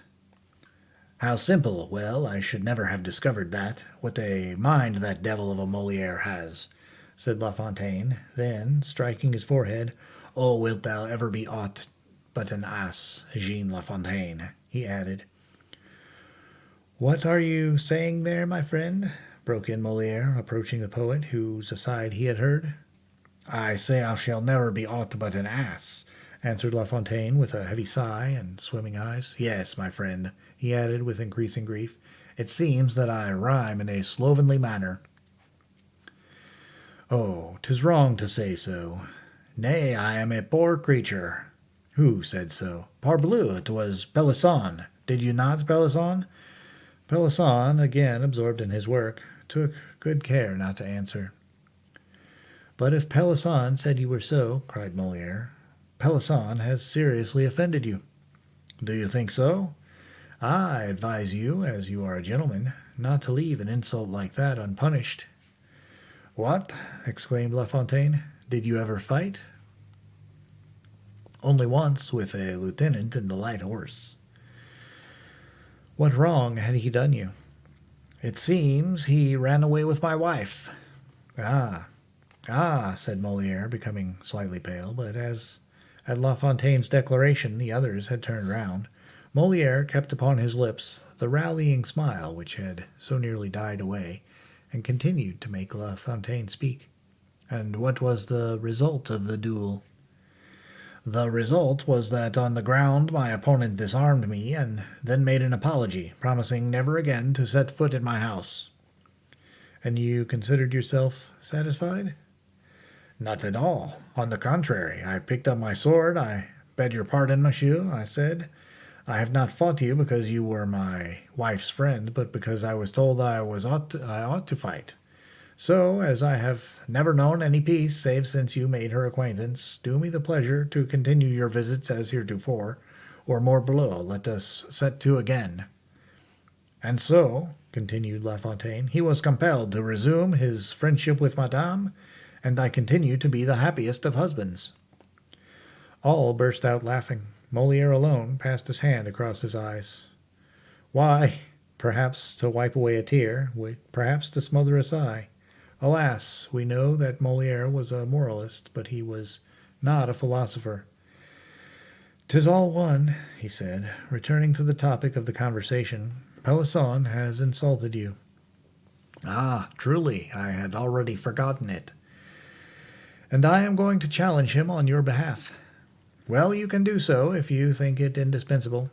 How simple! Well, I should never have discovered that. What a mind that devil of a Molière has, said La Fontaine. Then, striking his forehead, Oh, wilt thou ever be aught but an ass, Jean La Fontaine, he added. What are you saying there, my friend? Broke in Molière, approaching the poet, whose aside he had heard. I say I shall never be aught but an ass, answered La Fontaine with a heavy sigh and swimming eyes. Yes, my friend, he added with increasing grief, it seems that I rhyme in a slovenly manner. Oh, 'tis wrong to say so. Nay, I am a poor creature. Who said so? Parbleu, it was Pelisson. Did you not, Pelisson? Pelisson, again absorbed in his work, took good care not to answer. But if Pelisson said you were so, cried Molière, Pelisson has seriously offended you. Do you think so? I advise you, as you are a gentleman, not to leave an insult like that unpunished. What? Exclaimed La Fontaine. Did you ever fight? Only once, with a lieutenant in the light horse. What wrong had he done you? It seems he ran away with my wife. Ah, said Molière, becoming slightly pale, but as at La Fontaine's declaration the others had turned round, Molière kept upon his lips the rallying smile which had so nearly died away, and continued to make La Fontaine speak. And what was the result of the duel? The result was that on the ground my opponent disarmed me and then made an apology, promising never again to set foot in my house. And you considered yourself satisfied? Not at all. On the contrary, I picked up my sword. I beg your pardon, monsieur, I said. I have not fought you because you were my wife's friend, but because I was told I ought to fight. So, as I have never known any peace save since you made her acquaintance, do me the pleasure to continue your visits as heretofore, or morbleu, let us set to again. And so, continued La Fontaine, he was compelled to resume his friendship with Madame, and I continue to be the happiest of husbands. All burst out laughing. Molière alone passed his hand across his eyes. Why? Perhaps to wipe away a tear, perhaps to smother a sigh. Alas, we know that Molière was a moralist, but he was not a philosopher. "'Tis all one," he said, returning to the topic of the conversation. "Pelisson has insulted you." Ah, truly, I had already forgotten it. "And I am going to challenge him on your behalf." Well, you can do so if you think it indispensable.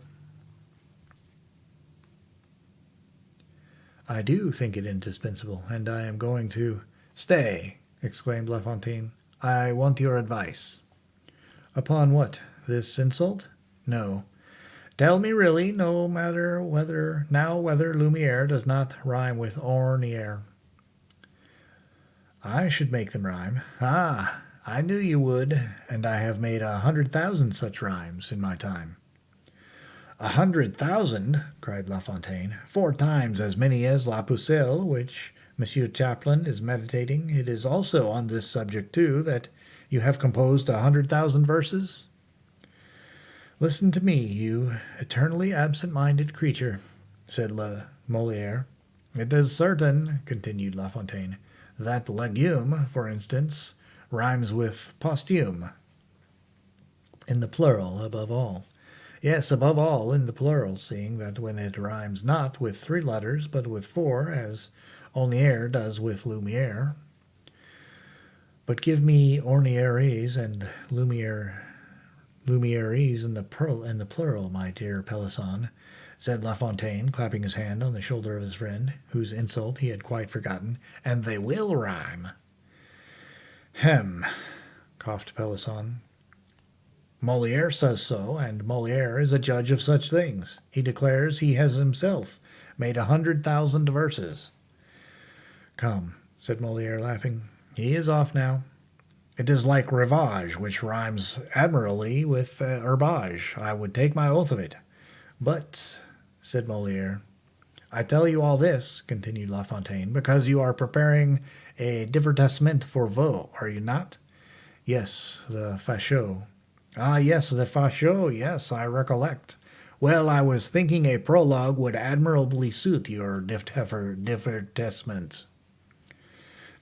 I do think it indispensable, and I am going to— Stay, exclaimed La Fontaine. I want your advice. Upon what? This insult? No. Tell me really, no matter whether Lumiere does not rhyme with orniere. I should make them rhyme. Ah, I knew you would, and I have made 100,000 such rhymes in my time. 100,000? Cried La Fontaine. 4 times as many as La Pucelle, which Monsieur Chaplin is meditating. It is also on this subject, too, that you have composed 100,000 verses. Listen to me, you eternally absent-minded creature, said Molière. It is certain, continued La Fontaine, that legume, for instance, rhymes with posthume. In the plural, above all. Yes, above all in the plural, seeing that when it rhymes not with 3 letters, but with 4, as Ornière does with Lumière. But give me Ornières and Lumieres in the plural, my dear Pelisson, said La Fontaine, clapping his hand on the shoulder of his friend, whose insult he had quite forgotten, and they will rhyme. Hem, coughed Pelisson. Molière says so, and Molière is a judge of such things. He declares he has himself made 100,000 verses. Come, said Molière, laughing. He is off now. It is like rivage, which rhymes admirably with herbage. I would take my oath of it. But, said Molière, I tell you all this, continued La Fontaine, because you are preparing a divertissement for Vaux, are you not? Yes, the Fachot. Ah, yes, the Fachot, yes, I recollect. Well, I was thinking a prologue would admirably suit your divertissement.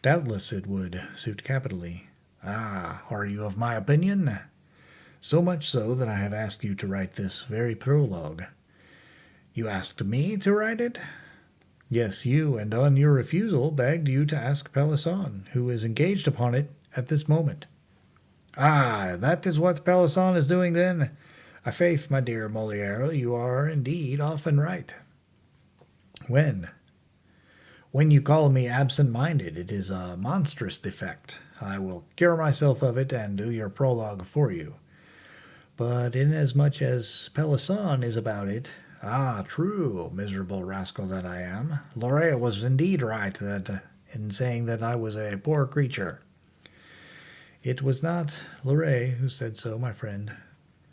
Doubtless it would suit capitally. Ah, are you of my opinion? So much so that I have asked you to write this very prologue. You asked me to write it? Yes, you, and on your refusal begged you to ask Pelisson, who is engaged upon it at this moment. Ah, that is what Pelisson is doing then? I'faith, my dear Molière, you are indeed often right. When? When you call me absent-minded, it is a monstrous defect. I will cure myself of it and do your prologue for you. But inasmuch as Pelisson is about it, ah, true, miserable rascal that I am. Loret was indeed right in saying that I was a poor creature. It was not Loret who said so, my friend.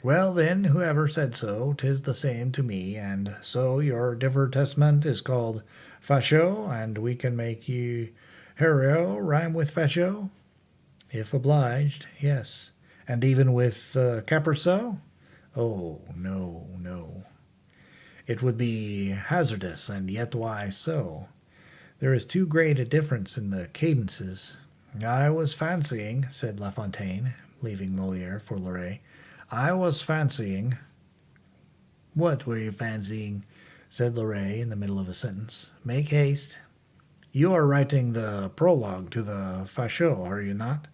Well, then, whoever said so, 'tis the same to me, and so your divertissement is called Fachot, and we can make you Heriot rhyme with Fachot? If obliged, yes. And even with Caperceau? Oh, no, no. It would be hazardous, and yet why so? There is too great a difference in the cadences. I was fancying, said La Fontaine, leaving Molière for Loret. I was fancying. What were you fancying? Said Loret in the middle of a sentence. Make haste. You are writing the prologue to the Fachot, are you not?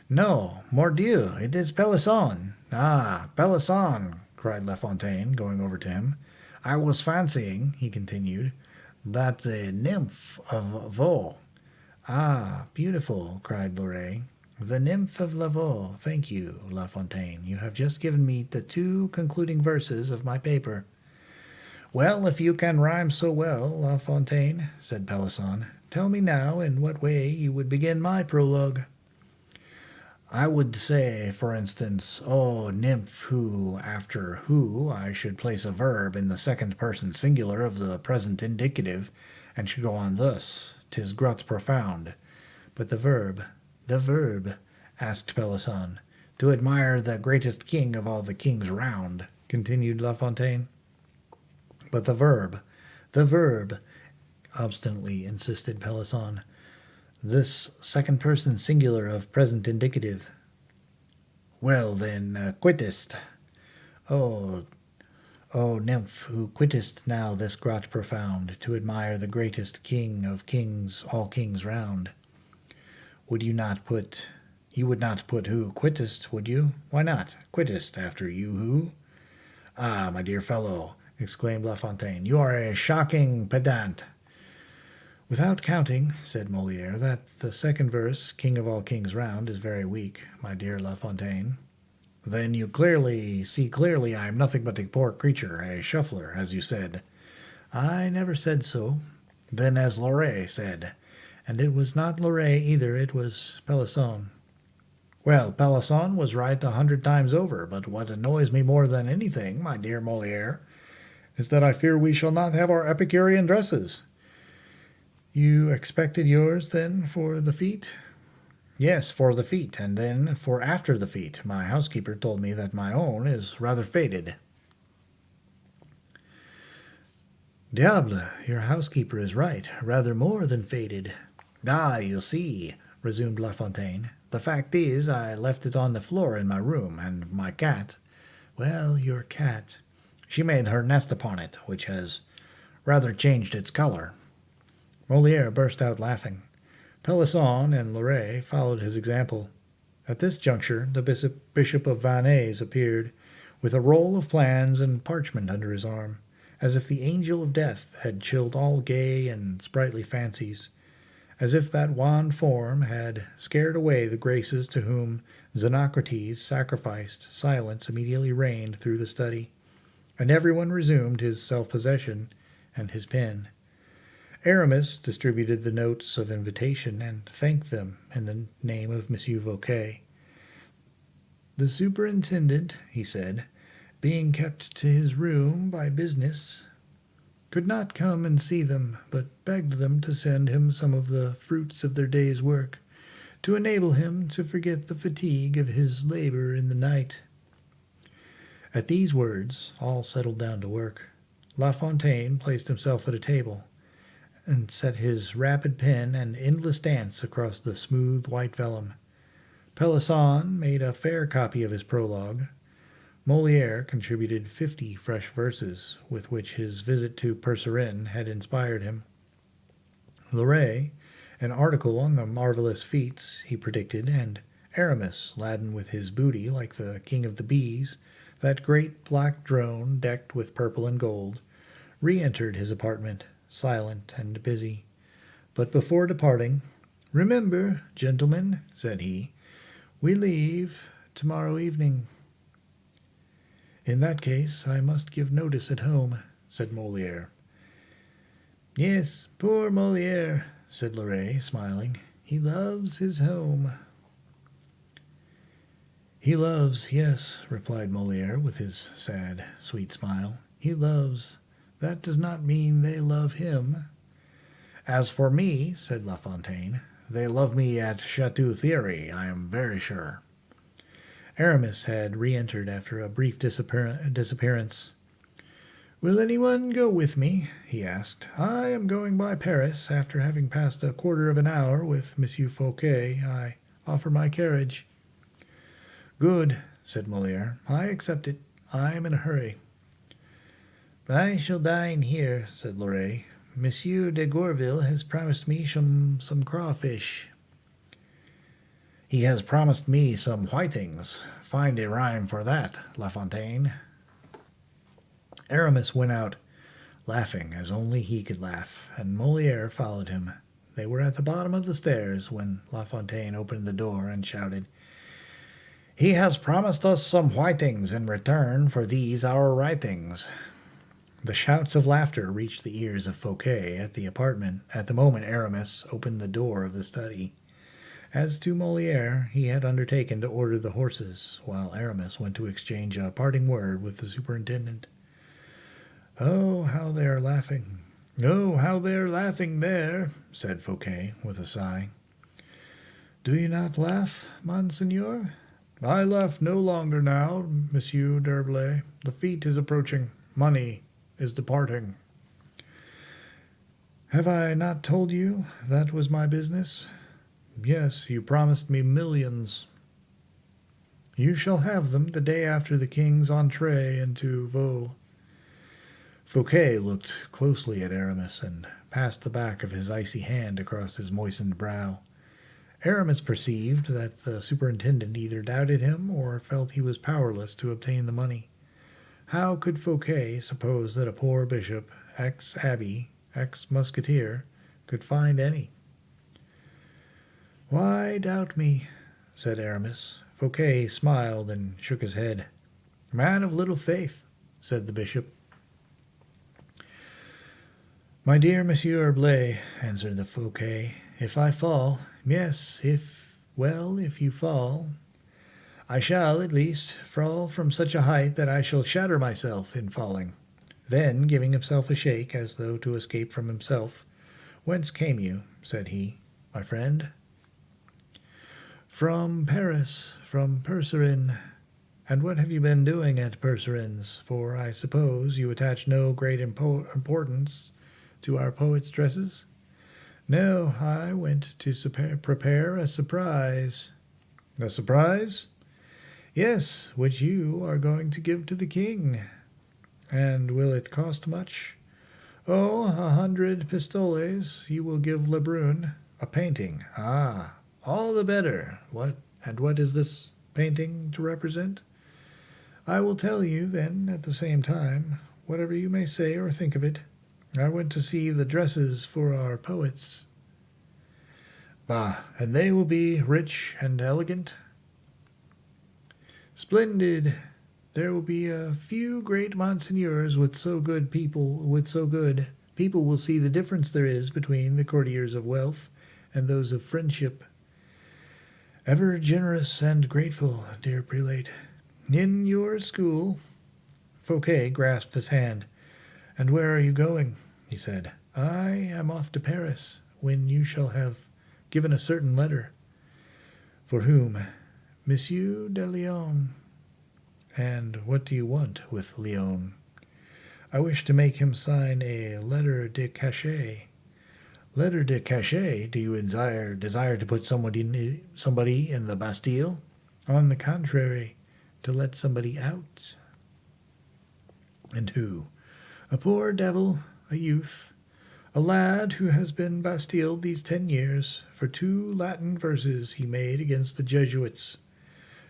No, mordieu, it is Pelisson. Ah, Pelisson, cried La Fontaine, going over to him. I was fancying, he continued, that the nymph of Vaux. Ah, beautiful, cried Loret. The nymph of Lavaux. Thank you, La Fontaine. You have just given me the 2 concluding verses of my paper. Well, if you can rhyme so well, La Fontaine, said Pelisson, tell me now in what way you would begin my prologue. I would say, for instance, O nymph who, after who, I should place a verb in the second person singular of the present indicative, and should go on thus, 'tis grot profound. But the verb, asked Pelisson. To admire the greatest king of all the kings round, continued La Fontaine. But the verb, obstinately insisted Pelisson. This second person singular of present indicative. Well, then, quittest. Oh, nymph, who quittest now this grot profound, to admire the greatest king of kings, all kings round. You would not put who quittest, would you? Why not? Quittest after you who? Ah, my dear fellow, exclaimed La Fontaine, you are a shocking pedant. Without counting, said Molière, that the second verse, King of all kings round, is very weak, my dear La Fontaine. Then you see clearly I am nothing but a poor creature, a shuffler, as you said. I never said so. Then as Loret said, and it was not Loret either, it was Pelisson. Well, Pelisson was right 100 times over, but what annoys me more than anything, my dear Molière, is that I fear we shall not have our Epicurean dresses. You expected yours, then, for the feet? Yes, for the feet, and then for after the feet. My housekeeper told me that my own is rather faded. Diable, your housekeeper is right, rather more than faded. Ah, you see, resumed La Fontaine, the fact is I left it on the floor in my room, and my cat, well, your cat, she made her nest upon it, which has rather changed its color. Molière burst out laughing. Pelisson and Loret followed his example. At this juncture the Bishop of Vannes appeared, with a roll of plans and parchment under his arm, as if the angel of death had chilled all gay and sprightly fancies, as if that wan form had scared away the graces to whom Xenocrates sacrificed. Silence immediately reigned through the study, and everyone resumed his self-possession and his pen. Aramis distributed the notes of invitation and thanked them in the name of Monsieur Fouquet. The superintendent, he said, being kept to his room by business, could not come and see them, but begged them to send him some of the fruits of their day's work, to enable him to forget the fatigue of his labor in the night. At these words all settled down to work. La Fontaine placed himself at a table, and set his rapid pen an endless dance across the smooth white vellum. Pelisson made a fair copy of his prologue. Molière contributed 50 fresh verses, with which his visit to Percerin had inspired him. Loret, an article on the marvellous feats he predicted, and Aramis, laden with his booty like the king of the bees, that great black drone decked with purple and gold, re-entered his apartment, silent and busy. But before departing, "Remember, gentlemen," said he, "we leave tomorrow evening." "In that case I must give notice at home," said Molière. "Yes, poor Molière," said Loret, smiling. "He loves his home." "He loves, yes," replied Molière with his sad, sweet smile. "He loves. That does not mean they love him." "As for me," said La Fontaine, "they love me at Chateau Thierry, I am very sure." Aramis had re-entered after a brief disappearance. "Will anyone go with me?" he asked. "I am going by Paris. After having passed a quarter of an hour with Monsieur Fouquet, I offer my carriage." "Good," said Molière. "I accept it. I am in a hurry." "I shall dine here," said Loret. "Monsieur de Gourville has promised me some crawfish." "He has promised me some whitings. Find a rhyme for that, La Fontaine." Aramis went out, laughing as only he could laugh, and Molière followed him. They were at the bottom of the stairs when La Fontaine opened the door and shouted, "He has promised us some whitings in return for these our writings." The shouts of laughter reached the ears of Fouquet at the moment Aramis opened the door of the study. As to Molière, he had undertaken to order the horses, while Aramis went to exchange a parting word with the superintendent. "Oh, how they are laughing! Oh, how they are laughing there!" said Fouquet, with a sigh. "Do you not laugh, monseigneur?" "I laugh no longer now, Monsieur d'Herblay. The fete is approaching. Money is departing." "Have I not told you that was my business?" "Yes, you promised me millions." "You shall have them the day after the king's entrée into Vaux." Fouquet looked closely at Aramis and passed the back of his icy hand across his moistened brow. Aramis perceived that the superintendent either doubted him or felt he was powerless to obtain the money. How could Fouquet suppose that a poor bishop, ex-abbé, ex-musketeer, could find any. Why doubt me? Said Aramis. Fouquet smiled and shook his head. Man of little faith, said the bishop. My dear Monsieur Herblay, answered the Fouquet, if I fall, yes, if you fall, I shall, at least, fall from such a height that I shall shatter myself in falling. Then, giving himself a shake, as though to escape from himself, whence came you, said he, my friend? From Paris, from Percerin. And what have you been doing at Percerin's? For I suppose you attach no great importance to our poet's dresses? No, I went to prepare a surprise. A surprise? Yes, which you are going to give to the king. And will it cost much? Oh, 100 pistoles you will give Lebrun. A painting. Ah, all the better. What is this painting to represent? I will tell you, then, at the same time, whatever you may say or think of it. I went to see the dresses for our poets. Bah, and they will be rich and elegant? Splendid. There will be a few great monseigneurs with so good. People will see the difference there is between the courtiers of wealth and those of friendship. Ever generous and grateful, dear prelate. In your school. Fouquet grasped his hand. And where are you going? He said. I am off to Paris, when you shall have given a certain letter. For whom? Monsieur de Lyon. And what do you want with Lyon? I wish to make him sign a lettre de cachet. Lettre de cachet? Do you desire to put somebody in the Bastille? On the contrary, to let somebody out. And who? A poor devil, a youth, a lad who has been bastilled these 10 years for 2 Latin verses he made against the Jesuits.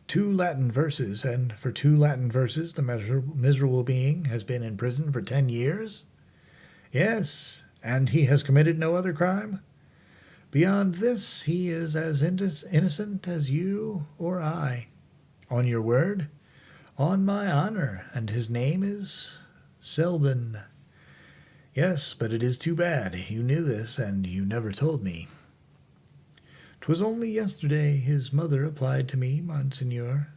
2 Latin verses, and for 2 Latin verses the miserable being has been in prison for 10 years? Yes, and he has committed no other crime? Beyond this, he is as innocent as you or I. On your word? On my honor, and his name is Selden. Yes, but it is too bad. You knew this, and you never told me. 'Twas only yesterday his mother applied to me, monseigneur.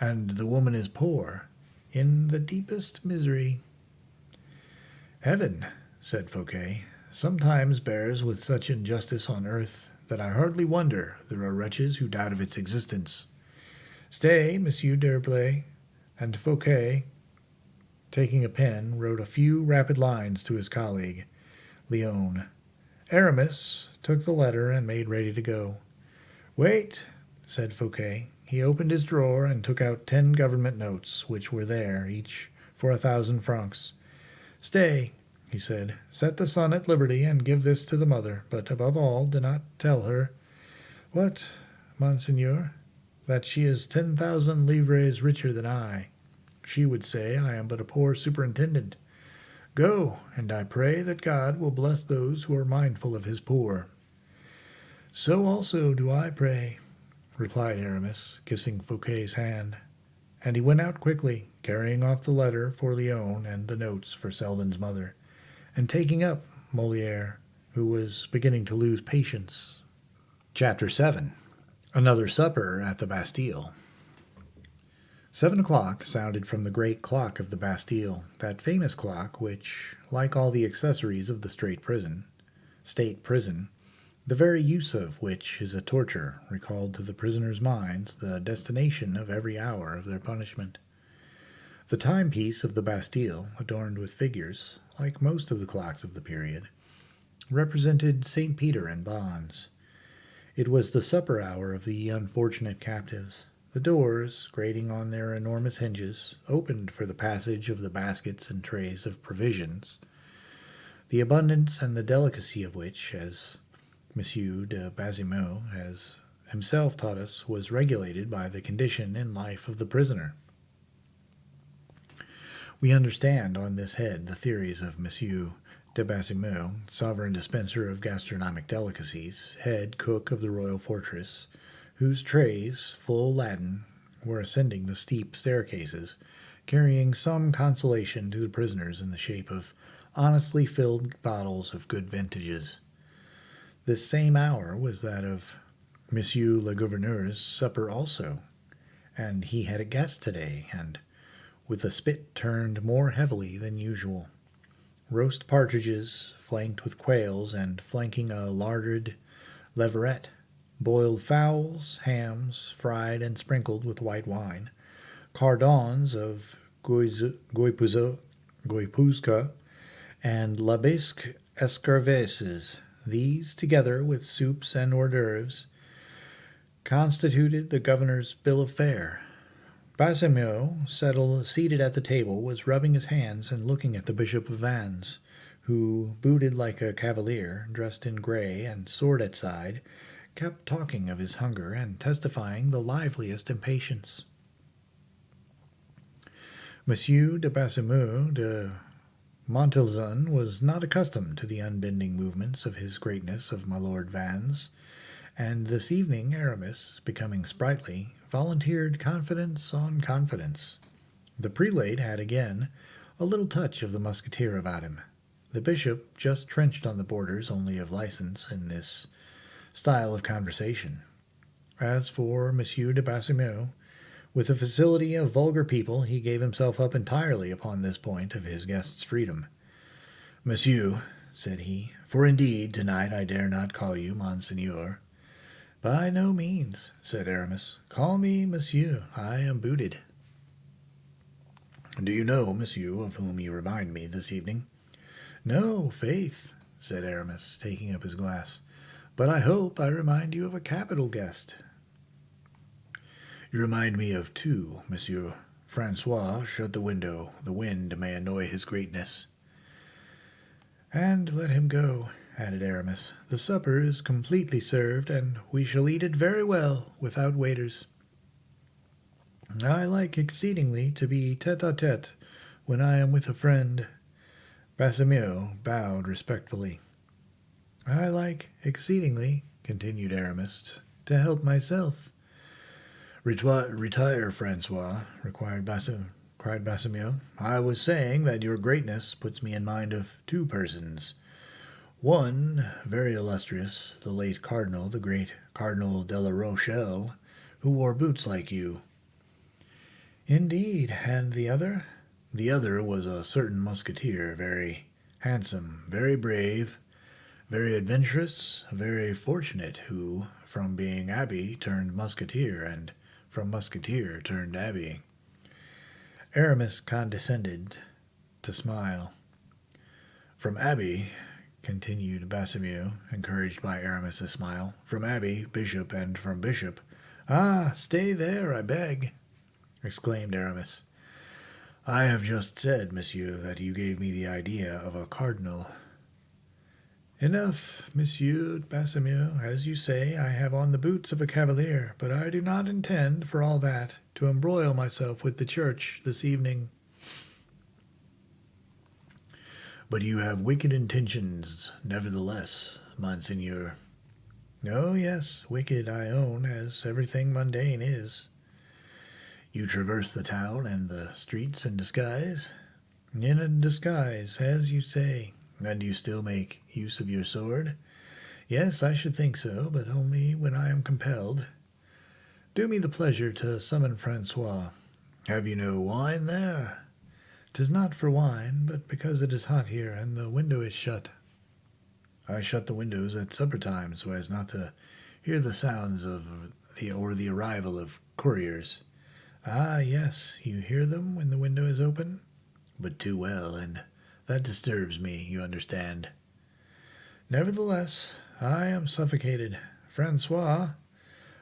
And the woman is poor, in the deepest misery. Heaven, said Fouquet, sometimes bears with such injustice on earth that I hardly wonder there are wretches who doubt of its existence. Stay, Monsieur d'Herblay. And Fouquet, taking a pen, wrote a few rapid lines to his colleague, Lyon. Aramis took the letter and made ready to go. Wait, said Fouquet. He opened his drawer and took out 10 government notes, which were there, each for 1,000 francs. Stay, he said, set the son at liberty and give this to the mother, but above all do not tell her. What, monseigneur? That she is 10,000 livres richer than I. She would say I am but a poor superintendent. Go, and I pray that God will bless those who are mindful of his poor. So also do I pray, replied Aramis, kissing Fouquet's hand. And he went out quickly, carrying off the letter for Lyon and the notes for Selden's mother, and taking up Molière, who was beginning to lose patience. Chapter 7. Another supper at the Bastille. 7 o'clock sounded from the great clock of the Bastille, that famous clock which, like all the accessories of the state prison, the very use of which is a torture, recalled to the prisoners' minds the destination of every hour of their punishment. The timepiece of the Bastille, adorned with figures, like most of the clocks of the period, represented St. Peter in bonds. It was the supper hour of the unfortunate captives. The doors, grating on their enormous hinges, opened for the passage of the baskets and trays of provisions, the abundance and the delicacy of which, as Monsieur de Baisemeaux has himself taught us, was regulated by the condition and life of the prisoner. We understand on this head the theories of Monsieur de Baisemeaux, sovereign dispenser of gastronomic delicacies, head cook of the royal fortress, whose trays, full laden, were ascending the steep staircases, carrying some consolation to the prisoners in the shape of honestly filled bottles of good vintages. This same hour was that of Monsieur le Gouverneur's supper also, and he had a guest today, and with a spit turned more heavily than usual. Roast partridges, flanked with quails, and flanking a larded leveret, boiled fowls, hams, fried and sprinkled with white wine, cardons of goipuzka, and labisque escarvases. These, together with soups and hors d'oeuvres, constituted the governor's bill of fare. Baisemeaux, seated at the table, was rubbing his hands and looking at the Bishop of Vannes, who, booted like a cavalier, dressed in grey and sword at side, kept talking of his hunger and testifying the liveliest impatience. Monsieur de Baisemeaux de Montelzun was not accustomed to the unbending movements of his greatness of my Lord Vannes, and this evening Aramis, becoming sprightly, volunteered confidence on confidence. The prelate had again a little touch of the musketeer about him. The bishop just trenched on the borders only of license in this style of conversation. As for Monsieur de Baisemeaux, with the facility of vulgar people, he gave himself up entirely upon this point of his guest's freedom. "Monsieur," said he, "for indeed tonight I dare not call you Monseigneur." "By no means," said Aramis. "Call me Monsieur. I am booted." "Do you know, Monsieur, of whom you remind me this evening?" "No, faith," said Aramis, taking up his glass. "But I hope I remind you of a capital guest." "You remind me of two, Monsieur. Francois, shut the window. The wind may annoy his greatness." "And let him go," added Aramis. "The supper is completely served, and we shall eat it very well without waiters. I like exceedingly to be tete-a-tete when I am with a friend." Baisemeaux bowed respectfully. "I like exceedingly," continued Aramis, "to help myself." "Retire, Francois," cried Baisemeaux. "I was saying that your greatness puts me in mind of two persons. One, very illustrious, the late cardinal, the great Cardinal de la Rochelle, who wore boots like you." "Indeed, and the other?" "The other was a certain musketeer, very handsome, very brave, very adventurous, very fortunate, who, from being abbé, turned musketeer, and from musketeer turned abbé." Aramis condescended to smile. "From abbé," continued Baisemeaux, encouraged by Aramis's smile, "from abbé, bishop, and from bishop—" "Ah, stay there, I beg!" exclaimed Aramis. "I have just said, monsieur, that you gave me the idea of a cardinal." "Enough, Monsieur Baisemeaux. As you say, I have on the boots of a cavalier, but I do not intend, for all that, to embroil myself with the church this evening." "But you have wicked intentions, nevertheless, Monseigneur." "Oh, yes, wicked, I own, as everything mundane is." "You traverse the town and the streets in disguise?" "In a disguise, as you say." "And you still make use of your sword?" "Yes, I should think so, but only when I am compelled. Do me the pleasure to summon Francois." "Have you no wine there?" "'Tis not for wine, but because it is hot here, and the window is shut." "I shut the windows at supper time, so as not to hear the sounds of the arrival of couriers." "Ah, yes, you hear them when the window is open?" "But too well, and that disturbs me, you understand." "Nevertheless, I am suffocated. Francois."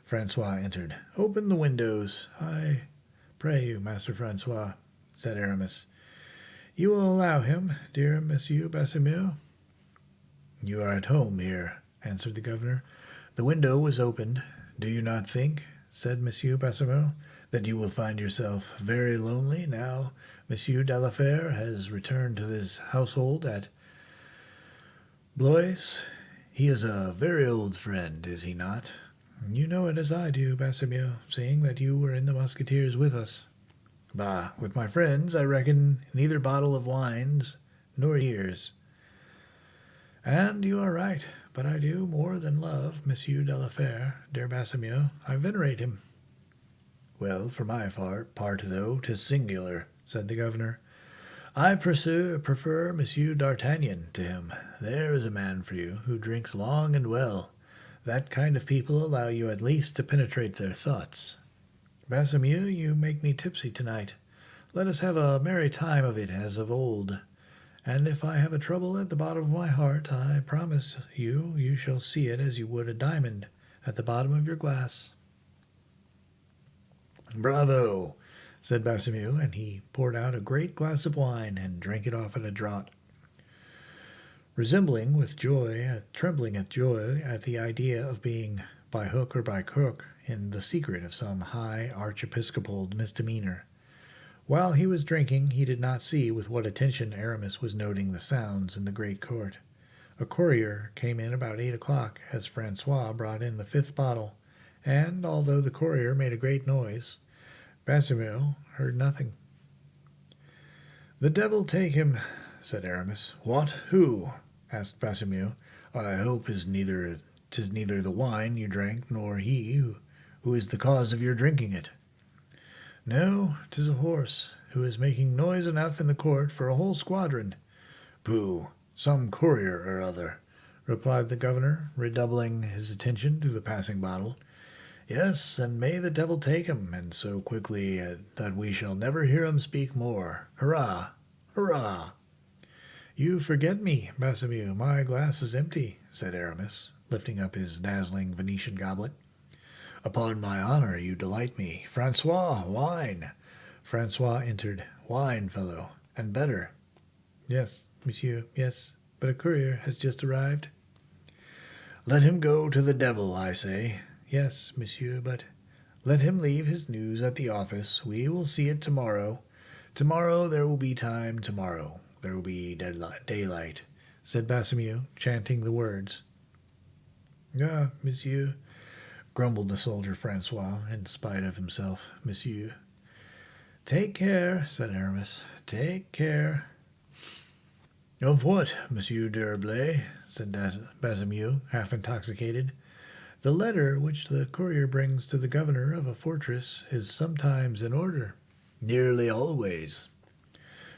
Francois entered. "Open the windows, I pray you, Master Francois," said Aramis. "You will allow him, dear Monsieur Baisemeaux?" "You are at home here," answered the governor. "The window was opened. Do you not think," said Monsieur Baisemeaux, "that you will find yourself very lonely now Monsieur de la Fère has returned to his household at Blois, he is a very old friend, is he not? You know it as I do, Basimio, seeing that you were in the musketeers with us. Bah, with my friends, I reckon neither bottle of wines nor years. And you are right, but I do more than love Monsieur de la Fere, dear Basimio. I venerate him. Well, for my part, though, 'tis singular, said the governor. I prefer Monsieur d'Artagnan to him. There is a man for you, who drinks long and well. That kind of people allow you at least to penetrate their thoughts. Basimio, you make me tipsy tonight. Let us have a merry time of it as of old. And if I have a trouble at the bottom of my heart, I promise you shall see it as you would a diamond at the bottom of your glass. Bravo, said Basimio, and he poured out a great glass of wine and drank it off at a draught. Trembling with joy at the idea of being, by hook or by crook, in the secret of some high archiepiscopal misdemeanor. While he was drinking, he did not see with what attention Aramis was noting the sounds in the great court. A courier came in about 8 o'clock as Francois brought in the 5th bottle, and although the courier made a great noise, Basimio heard nothing. "The devil take him," said Aramis. "What? Who?" asked Basimio. "I hope 'tis neither the wine you drank nor he who is the cause of your drinking it." "No, 'tis a horse, who is making noise enough in the court for a whole squadron." "Pooh! Some courier or other," replied the governor, redoubling his attention to the passing bottle. "Yes, and may the devil take him, and so quickly that we shall never hear him speak more. Hurrah! Hurrah!" "You forget me, Basimio. My glass is empty," said Aramis, lifting up his dazzling Venetian goblet. "Upon my honor, you delight me. Francois, wine!" Francois entered. "Wine, fellow, and better." "Yes, monsieur, yes, but a courier has just arrived." "Let him go to the devil, I say." "Yes, monsieur, but—" "Let him leave his news at the office. We will see it tomorrow. Tomorrow there will be time, tomorrow. There will be daylight," said Basimio, chanting the words. "Ah, monsieur," grumbled the soldier Francois, in spite of himself. "Monsieur." "Take care," said Aramis. "Take care." "Of what, Monsieur d'Herblay?" said Basimio, half intoxicated. "The letter which the courier brings to the governor of a fortress is sometimes in order." "Nearly always."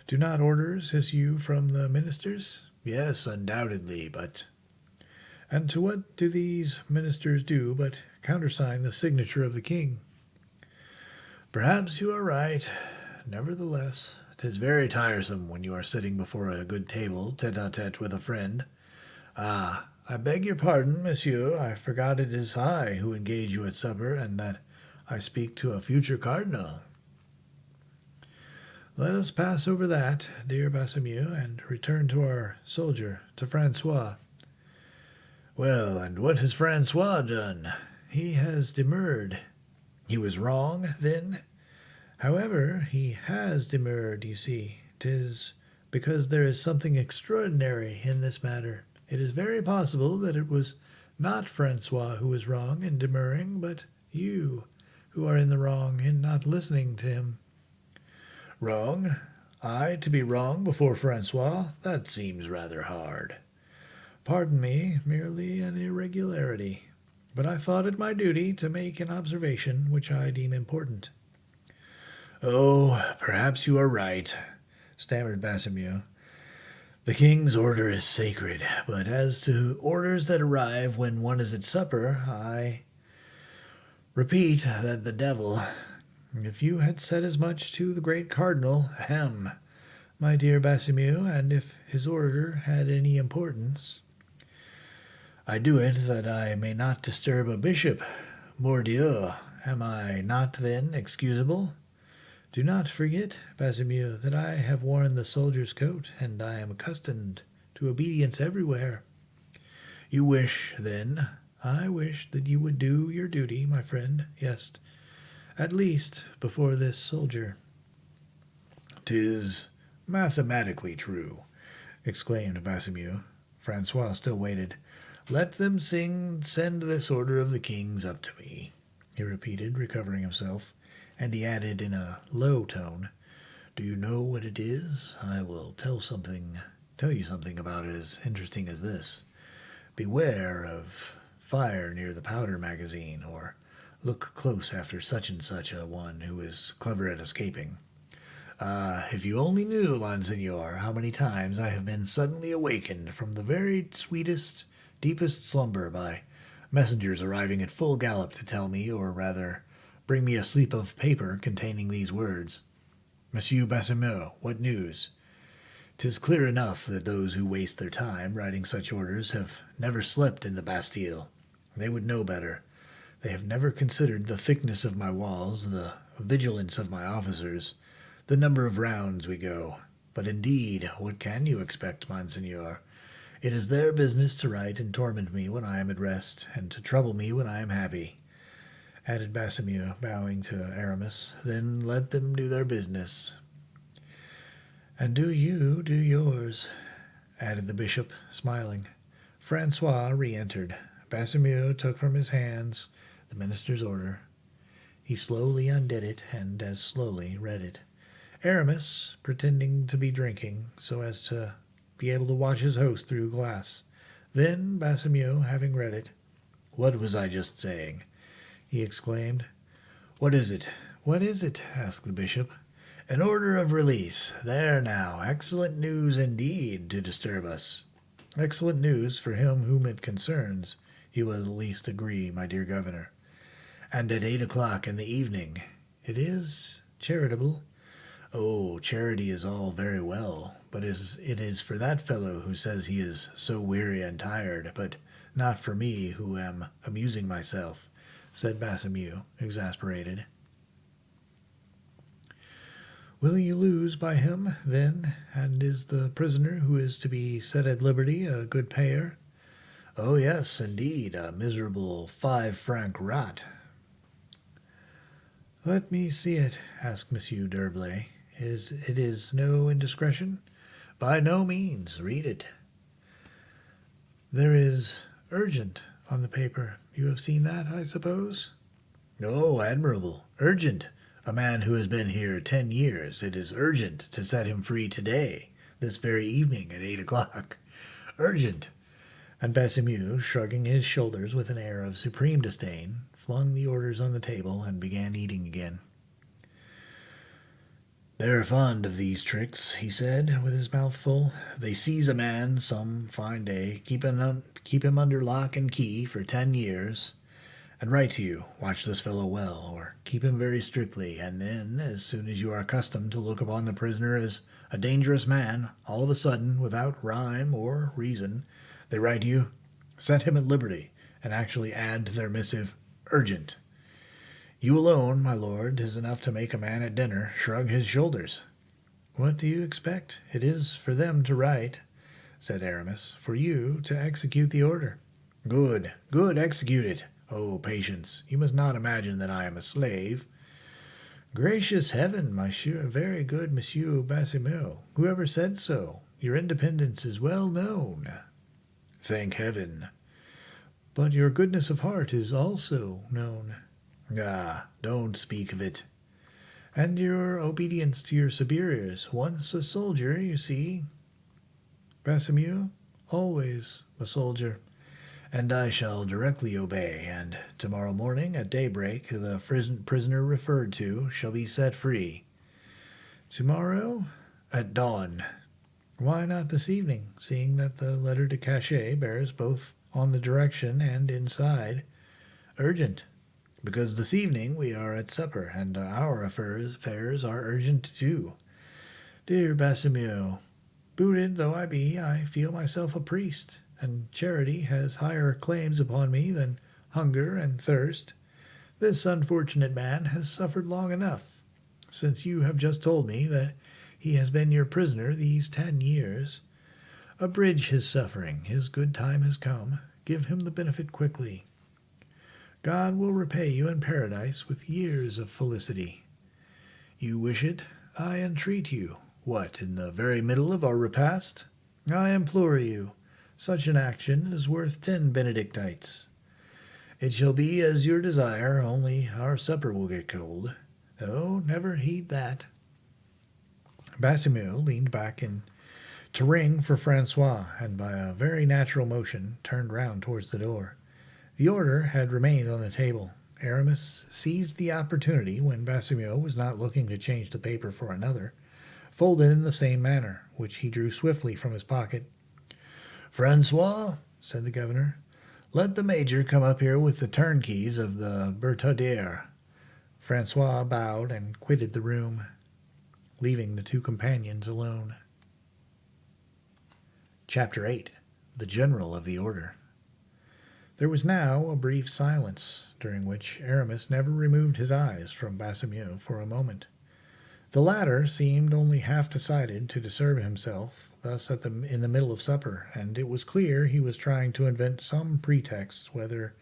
"Do not orders issue from the ministers?" "Yes, undoubtedly, but—" "And to what do these ministers do but countersign the signature of the king?" "Perhaps you are right. Nevertheless, 'tis very tiresome when you are sitting before a good table, tete-a-tete with a friend. Ah, I beg your pardon, monsieur. I forgot it is I who engage you at supper, and that I speak to a future cardinal." "Let us pass over that, dear Basimio, and return to our soldier, to Francois." "Well, and what has Francois done?" "He has demurred." "He was wrong, then?" "However, he has demurred, you see. 'Tis because there is something extraordinary in this matter. It is very possible that it was not Francois who was wrong in demurring, but you, who are in the wrong in not listening to him." "Wrong? I to be wrong before Francois? That seems rather hard." "Pardon me, merely an irregularity. But I thought it my duty to make an observation which I deem important." "Oh, perhaps you are right," stammered Basimio. "The king's order is sacred, but as to orders that arrive when one is at supper, I repeat that the devil—" "If you had said as much to the great cardinal, ahem, my dear Basimio, and if his order had any importance—" "I do it that I may not disturb a bishop. Mordieu, am I not then excusable?" "Do not forget, Basimio, that I have worn the soldier's coat, and I am accustomed to obedience everywhere." "You wish, then—" "I wish that you would do your duty, my friend, yes, at least before this soldier." "'Tis mathematically true," exclaimed Basimio. Francois still waited. "Let them send this order of the king's up to me," he repeated, recovering himself, and he added in a low tone, "Do you know what it is? I will tell you something about it as interesting as this. Beware of fire near the powder magazine, or look close after such and such a one who is clever at escaping. Ah, if you only knew, Monseigneur, how many times I have been suddenly awakened from the very sweetest, deepest slumber by messengers arriving at full gallop to tell me, or rather, bring me a slip of paper containing these words: 'Monsieur Baisemeaux, what news?' 'Tis clear enough that those who waste their time writing such orders have never slept in the Bastille. They would know better. They have never considered the thickness of my walls, the vigilance of my officers, the number of rounds we go. But indeed, what can you expect, Monseigneur? It is their business to write and torment me when I am at rest, and to trouble me when I am happy," added Baisemeaux, bowing to Aramis. "Then let them do their business." "And do you do yours," added the bishop, smiling. Francois re-entered. Baisemeaux took from his hands the minister's order. He slowly undid it, and as slowly read it. Aramis, pretending to be drinking, so as to be able to watch his host through the glass. Then Baisemeaux, having read it, "What was I just saying?" he exclaimed. "What is it? What is it?" asked the bishop. "An order of release. There now, excellent news indeed to disturb us." "Excellent news for him whom it concerns, you will at least agree, my dear governor." "And at 8 o'clock in the evening. It is charitable." "Oh, charity is all very well, but it is for that fellow who says he is so weary and tired, but not for me who am amusing myself," said Baisemeaux, exasperated. "Will you lose by him, then? And is the prisoner who is to be set at liberty a good payer?" "Oh, yes, indeed, a miserable 5-franc rat." "Let me see it," asked Monsieur d'Herblay. It is no indiscretion?" "By no means. Read it." "There is 'urgent' on the paper. You have seen that, I suppose?" "Oh, admirable. Urgent. A man who has been here 10 years. It is urgent to set him free today, this very evening at 8 o'clock. Urgent." And Baisemeaux, shrugging his shoulders with an air of supreme disdain, flung the orders on the table and began eating again. "They're fond of these tricks," he said, with his mouth full. "They seize a man some fine day, keep him under lock and key for 10 years, and write to you, 'Watch this fellow well,' or 'Keep him very strictly,' and then, as soon as you are accustomed to look upon the prisoner as a dangerous man, all of a sudden, without rhyme or reason, they write to you, 'Set him at liberty,' and actually add to their missive, 'Urgent.' You alone, my lord, is enough to make a man at dinner shrug his shoulders." "What do you expect? It is for them to write," said Aramis, "for you to execute the order." "Good, good, execute it. Oh, patience, you must not imagine that I am a slave." "Gracious heaven, monsieur, very good Monsieur Baisemeaux. Whoever said so? Your independence is well known." "Thank heaven." "But your goodness of heart is also known." "Ah, don't speak of it." "And your obedience to your superiors. Once a soldier, you see." "Baisemeaux, always a soldier." "And I shall directly obey, and tomorrow morning at daybreak the prisoner referred to shall be set free." "Tomorrow?" "At dawn." "Why not this evening, seeing that the letter de cachet bears both on the direction and inside, 'Urgent'?" "Because this evening we are at supper, and our affairs are urgent too." "Dear Baisemeaux, booted though I be, I feel myself a priest, and charity has higher claims upon me than hunger and thirst. This unfortunate man has suffered long enough, since you have just told me that he has been your prisoner these 10 years. Abridge his suffering. His good time has come. Give him the benefit quickly. God will repay you in paradise with years of felicity. You wish it, I entreat you. What, in the very middle of our repast? I implore you. Such an action is worth 10 Benedictites. It shall be as your desire, only our supper will get cold. Oh, never heed that." Bassemio leaned back to ring for Francois, and by a very natural motion turned round towards the door. The order had remained on the table. Aramis seized the opportunity, when Bassemio was not looking to change the paper for another, folded in the same manner, which he drew swiftly from his pocket. "Francois," said the governor, "let the major come up here with the turnkeys of the Bertaudiere." Francois bowed and quitted the room, leaving the two companions alone. Chapter 8. The General of the Order. There was now a brief silence, during which Aramis never removed his eyes from Bassemio for a moment. The latter seemed only half decided to disturb himself thus in the middle of supper, and it was clear he was trying to invent some pretext, whether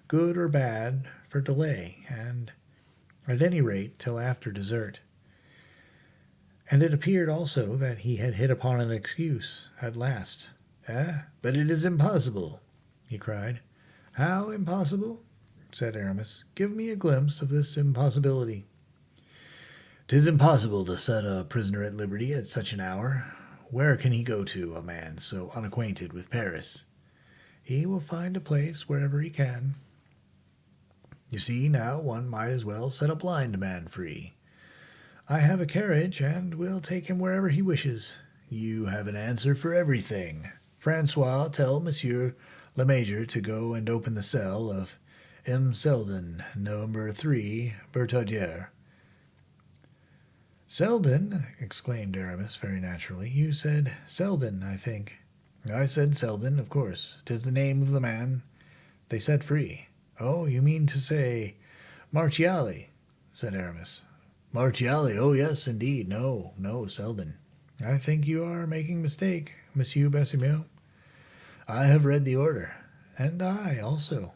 good or bad, for delay, and at any rate till after dessert. And it appeared also that he had hit upon an excuse at last. But it is impossible," he cried. "How impossible?" said Aramis. "Give me a glimpse of this impossibility." "'Tis impossible to set a prisoner at liberty at such an hour. Where can he go to, a man so unacquainted with Paris?" "He will find a place wherever he can." "You see, now one might as well set a blind man free." "I have a carriage, and will take him wherever he wishes." "You have an answer for everything. Francois, tell Monsieur le Major to go and open the cell of M. Selden, number 3, Bertaudiere." "Selden!" exclaimed Aramis, very naturally. "You said Selden, I think." "I said Selden, of course. 'Tis the name of the man they set free." "Oh, you mean to say Marchiali," said Aramis. "Marchiali? Oh, yes, indeed. No, Selden." "I think you are making mistake, Monsieur Bassemio." "I have read the order." "And I also."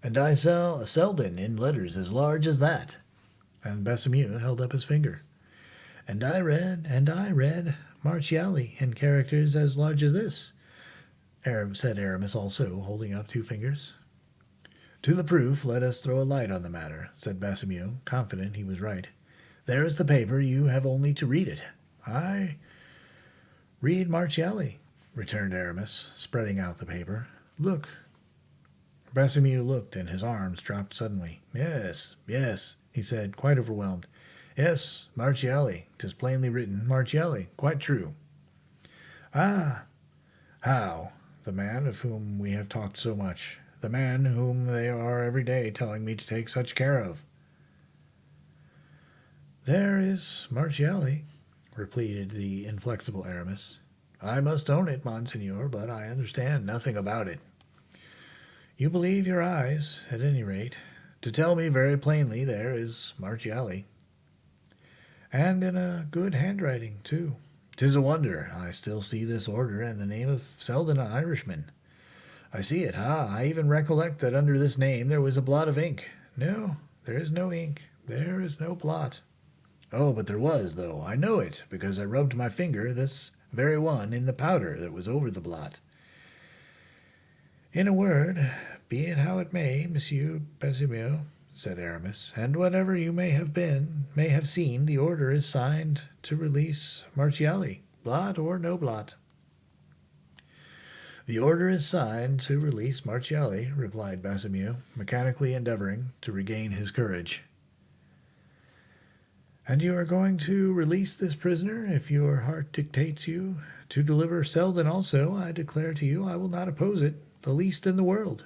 "And I saw Selden in letters as large as that." And Bassemio held up his finger. And I read Marchiali in characters as large as this," said Aramis also, holding up 2 fingers. "To the proof, let us throw a light on the matter," said Bassemio, confident he was right. "There is the paper, you have only to read it." "I read Marchiali," returned Aramis, spreading out the paper. "Look." Bassemio looked, and his arms dropped suddenly. Yes, he said, quite overwhelmed. "Yes, Marchiali. 'Tis plainly written, Marchiali. Quite true." "Ah!" "How? The man of whom we have talked so much. The man whom they are every day telling me to take such care of." "There is Marchiali," repeated the inflexible Aramis. "I must own it, Monseigneur, but I understand nothing about it." "You believe your eyes, at any rate." "To tell me very plainly, there is Marchiali." "And in a good handwriting, too." "'Tis a wonder. I still see this order and the name of Selden, an Irishman. I see it. I even recollect that under this name there was a blot of ink." "No, there is no ink. There is no blot." "Oh, but there was, though. I know it, because I rubbed my finger, this very one, in the powder that was over the blot." "In a word, be it how it may, Monsieur Bassemio," said Aramis, "and whatever you may have seen, the order is signed to release Marchiali, blot or no blot." "The order is signed to release Marchiali," replied Bassemio, mechanically endeavoring to regain his courage. "And you are going to release this prisoner if your heart dictates you to deliver Selden also. I declare to you I will not oppose it, the least in the world."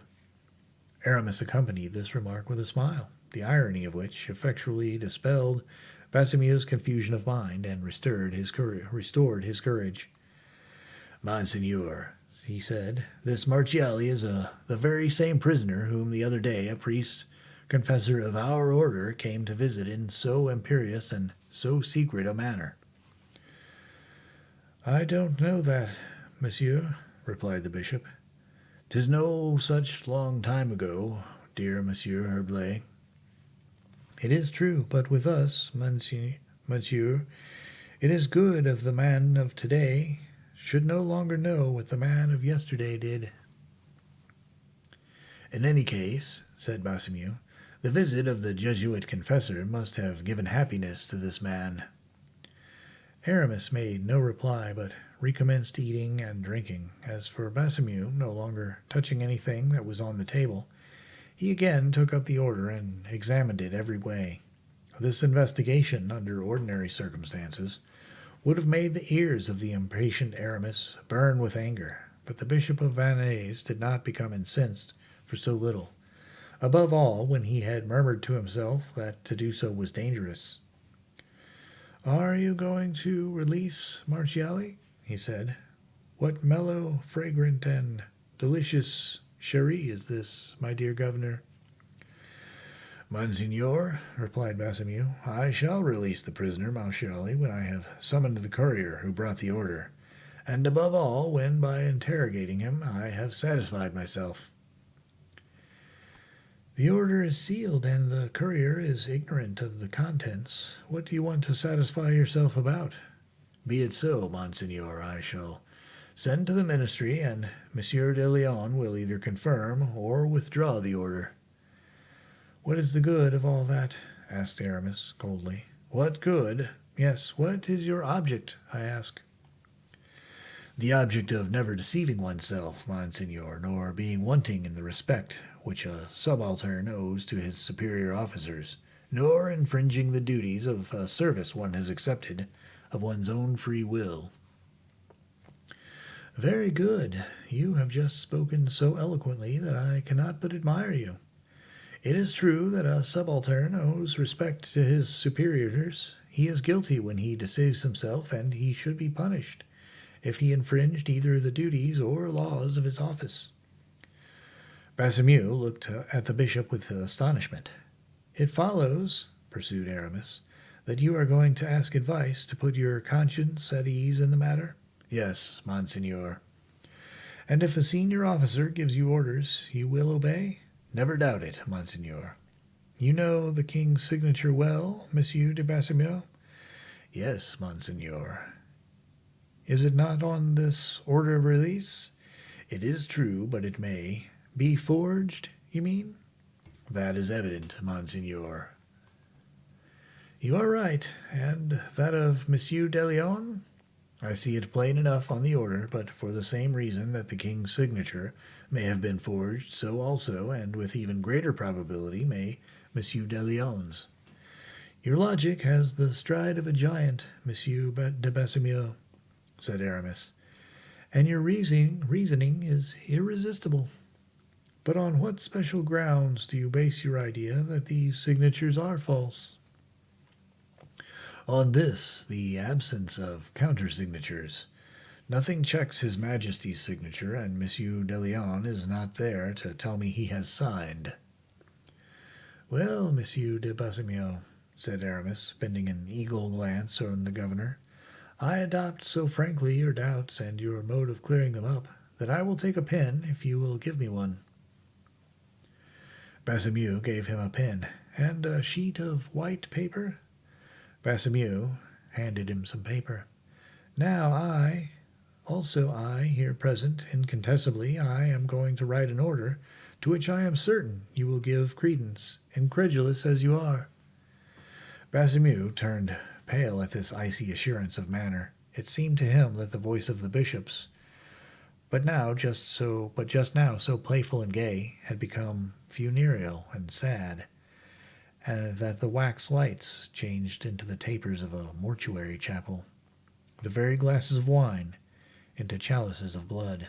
Aramis accompanied this remark with a smile, the irony of which effectually dispelled Bassemio's confusion of mind and restored his courage. "Monseigneur," he said, "this Marchiali is the very same prisoner whom the other day a priest confessor of our order came to visit in so imperious and so secret a manner." "I don't know that, monsieur," replied the bishop. "'Tis no such long time ago, dear Monsieur Herblay." "It is true, but with us, monsieur, it is good of the man of today should no longer know what the man of yesterday did. In any case, said Basimiu, the visit of the Jesuit confessor must have given happiness to this man. Aramis made no reply, but recommenced eating and drinking. As for Basimiu, no longer touching anything that was on the table, he again took up the order and examined it every way. This investigation, under ordinary circumstances, would have made the ears of the impatient Aramis burn with anger, but the Bishop of Vannes did not become incensed for so little, above all when he had murmured to himself that to do so was dangerous. "Are you going to release Marchiali?" he said. "What mellow, fragrant, and delicious sherry is this, my dear governor?" "Monseigneur," replied Basimiu, "I shall release the prisoner Marchiali when I have summoned the courier who brought the order, and above all when, by interrogating him, I have satisfied myself." "The order is sealed, and the courier is ignorant of the contents. What do you want to satisfy yourself about?" "Be it so, Monseigneur. I shall send to the ministry, and Monsieur de Leon will either confirm or withdraw the order." "What is the good of all that?" asked Aramis, coldly. "What good?" "Yes, what is your object, I ask?" "The object of never deceiving oneself, Monseigneur, nor being wanting in the respect which a subaltern owes to his superior officers, nor infringing the duties of a service one has accepted of one's own free will." "Very good. You have just spoken so eloquently that I cannot but admire you. It is true that a subaltern owes respect to his superiors. He is guilty when he deceives himself, and he should be punished if he infringed either the duties or laws of his office." Basimiu looked at the bishop with astonishment. "It follows," pursued Aramis, "that you are going to ask advice to put your conscience at ease in the matter?" "Yes, Monseigneur." "And if a senior officer gives you orders, you will obey?" "Never doubt it, Monseigneur." "You know the king's signature well, Monsieur de Basimiu?" "Yes, Monseigneur." "Is it not on this order of release?" "It is true, but it may." "Be forged, you mean?" "That is evident, Monseigneur." "You are right. And that of Monsieur de Leon?" "I see it plain enough on the order, but for the same reason that the king's signature may have been forged, so also, and with even greater probability, may Monsieur de Leon's." "Your logic has the stride of a giant, Monsieur de Basimiu," said Aramis, "and your reasoning is irresistible. But on what special grounds do you base your idea that these signatures are false?" "On this, the absence of countersignatures. Nothing checks His Majesty's signature, and Monsieur de Leon is not there to tell me he has signed." "Well, Monsieur de Basimiu," said Aramis, bending an eagle glance on the governor, "I adopt so frankly your doubts and your mode of clearing them up that I will take a pen if you will give me one." Basimiu gave him a pen. "And a sheet of white paper?" Basimiu handed him some paper. "Now I, here present, incontestably, I am going to write an order to which I am certain you will give credence, incredulous as you are." Basimiu turned pale at this icy assurance of manner. It seemed to him that the voice of the bishops, but just now so playful and gay, had become funereal and sad, and that the wax lights changed into the tapers of a mortuary chapel, the very glasses of wine into chalices of blood.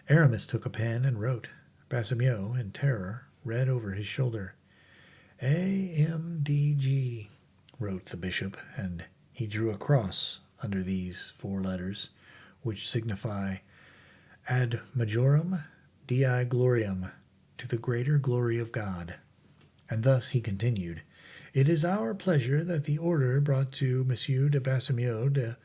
Aramis took a pen and wrote. Basimiu, in terror, read over his shoulder. "AMDG," wrote the bishop, and he drew a cross under these 4 letters, which signify ad majorem Dei gloriam, to the greater glory of God. And thus he continued, "It is our pleasure that the order brought to Monsieur de Basimiu de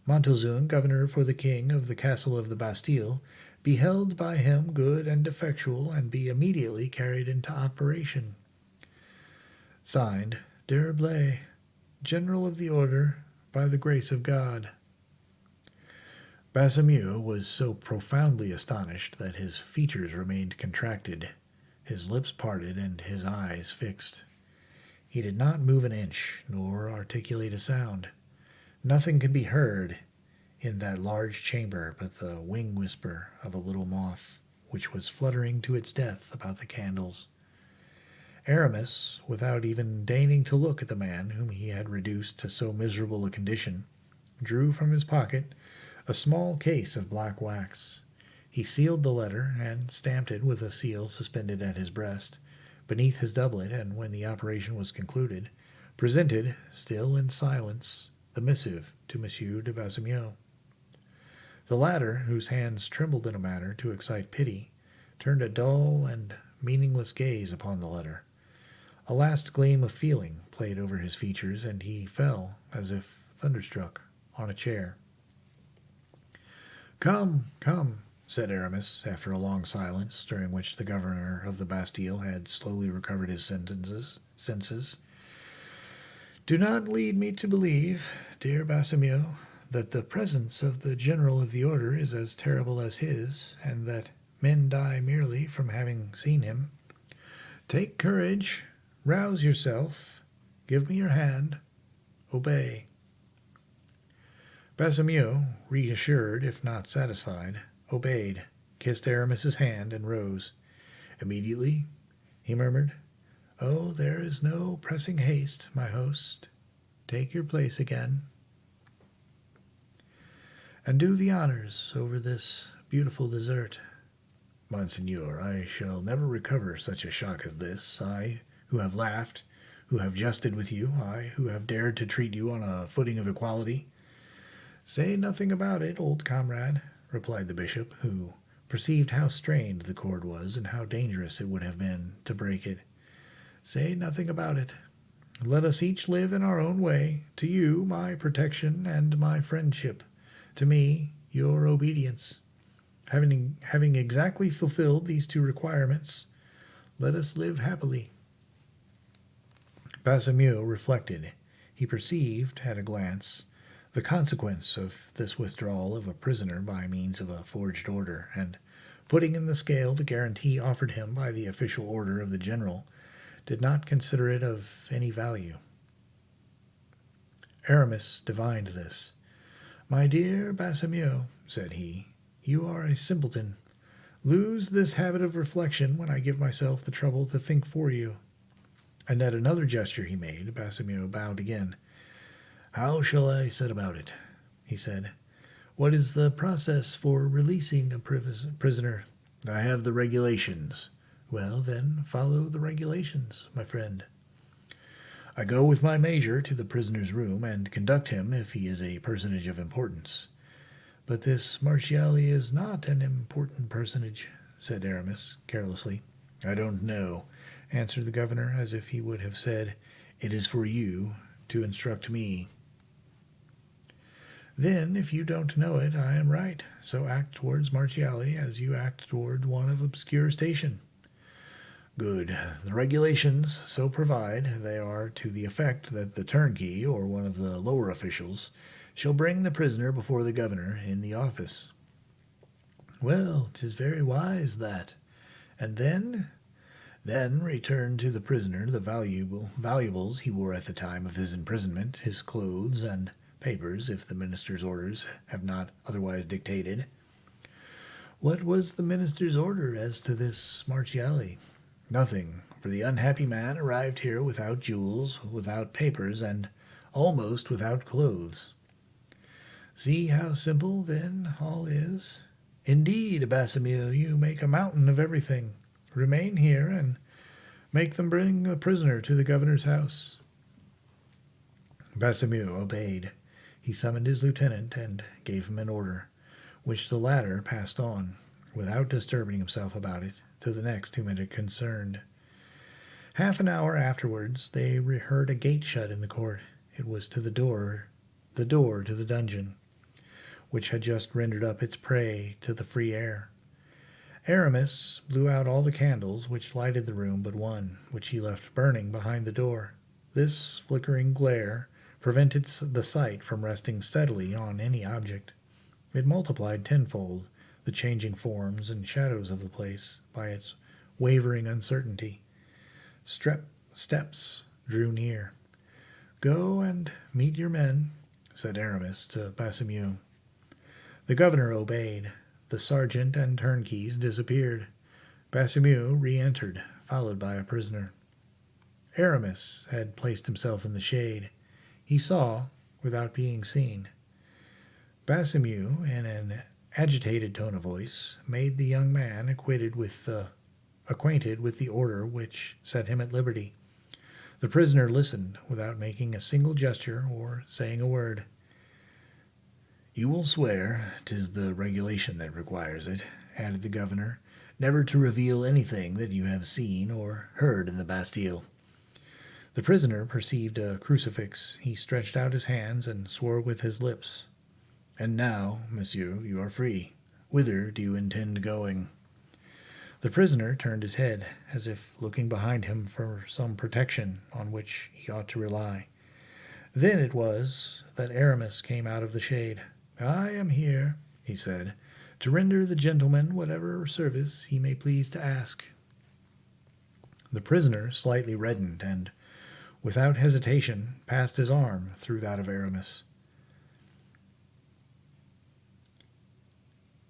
Montelzun, governor for the king of the castle of the Bastille, be held by him good and effectual, and be immediately carried into operation. Signed, D'Herblay, General of the Order, by the grace of God." Bassemeux was so profoundly astonished that his features remained contracted, his lips parted, and his eyes fixed. He did not move an inch, nor articulate a sound. Nothing could be heard in that large chamber but the wing whisper of a little moth, which was fluttering to its death about the candles. Aramis, without even deigning to look at the man whom he had reduced to so miserable a condition, drew from his pocket a small case of black wax. He sealed the letter and stamped it with a seal suspended at his breast, beneath his doublet, and when the operation was concluded, presented, still in silence, the missive to Monsieur de Bassemeux. The latter, whose hands trembled in a manner to excite pity, turned a dull and meaningless gaze upon the letter. A last gleam of feeling played over his features, and he fell, as if thunderstruck, on a chair. "Come, come," said Aramis, after a long silence, during which the governor of the Bastille had slowly recovered his senses. "Do not lead me to believe, dear Bassemeux, that the presence of the general of the order is as terrible as his, and that men die merely from having seen him. Take courage, rouse yourself, give me your hand, obey." Bassemeux, reassured if not satisfied, obeyed, kissed Aramis's hand, and rose. "Immediately?" he murmured. "Oh, there is no pressing haste, my host. Take your place again, and do the honors over this beautiful dessert." "Monseigneur, I shall never recover such a shock as this. I, who have laughed, who have jested with you, I, who have dared to treat you on a footing of equality." "Say nothing about it, old comrade," replied the bishop, who perceived how strained the cord was, and how dangerous it would have been to break it. "Say nothing about it. Let us each live in our own way. To you, my protection and my friendship. To me, your obedience. Having exactly fulfilled these two requirements, let us live happily." Bassemeux reflected. He perceived, at a glance, the consequence of this withdrawal of a prisoner by means of a forged order, and, putting in the scale the guarantee offered him by the official order of the general, did not consider it of any value. Aramis divined this. "My dear Bassemeux," said he, "you are a simpleton. Lose this habit of reflection when I give myself the trouble to think for you." And at another gesture he made, Bassemeux bowed again. "How shall I set about it?" he said. "What is the process for releasing a prisoner?" "I have the regulations." "Well, then, follow the regulations, my friend." "I go with my major to the prisoner's room, and conduct him if he is a personage of importance." "But this Marchiali is not an important personage," said Aramis, carelessly. "I don't know," answered the governor, as if he would have said, "It is for you to instruct me." "Then, if you don't know it, I am right. So act towards Marchiali as you act toward one of obscure station." "Good. The regulations so provide. They are to the effect that the turnkey, or one of the lower officials, shall bring the prisoner before the governor in the office." "Well, 'tis very wise, that. And then?" "Then return to the prisoner the valuables he wore at the time of his imprisonment, his clothes and papers, if the minister's orders have not otherwise dictated." "What was the minister's order as to this Marchiali?" "Nothing, for the unhappy man arrived here without jewels, without papers, and almost without clothes." "See how simple, then, all is. Indeed, Bassemeux, you make a mountain of everything. Remain here, and make them bring the prisoner to the governor's house." Bassemeux obeyed. He summoned his lieutenant and gave him an order, which the latter passed on, without disturbing himself about it, to the next whom it concerned. Half an hour afterwards they heard a gate shut in the court. It was to the door to the dungeon, which had just rendered up its prey to the free air. Aramis blew out all the candles which lighted the room but one, which he left burning behind the door. This flickering glare prevented the sight from resting steadily on any object. It multiplied tenfold the changing forms and shadows of the place by its wavering uncertainty. Steps drew near. "Go and meet your men," said Aramis to Baisemeaux. The governor obeyed. The sergeant and turnkeys disappeared. Baisemeaux re-entered, followed by a prisoner. Aramis had placed himself in the shade. He saw, without being seen. Baisemeaux, in an agitated tone of voice, made the young man acquainted with the order which set him at liberty. The prisoner listened without making a single gesture or saying a word. "You will swear, 'tis the regulation that requires it," added the governor, "never to reveal anything that you have seen or heard in the Bastille." The prisoner perceived a crucifix. He stretched out his hands and swore with his lips. "And now, monsieur, you are free. Whither do you intend going?" The prisoner turned his head, as if looking behind him for some protection on which he ought to rely. Then it was that Aramis came out of the shade. "I am here," he said, "to render the gentleman whatever service he may please to ask." The prisoner slightly reddened, and, without hesitation, passed his arm through that of Aramis.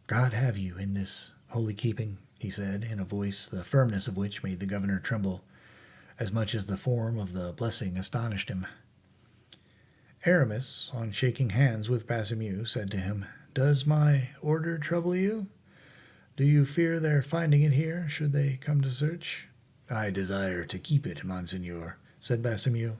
"God have you in this holy keeping," he said, in a voice the firmness of which made the governor tremble, as much as the form of the blessing astonished him. Aramis, on shaking hands with Baisemeaux, said to him, "Does my order trouble you? Do you fear their finding it here, should they come to search?" "I desire to keep it, monseigneur," said Baisemeaux.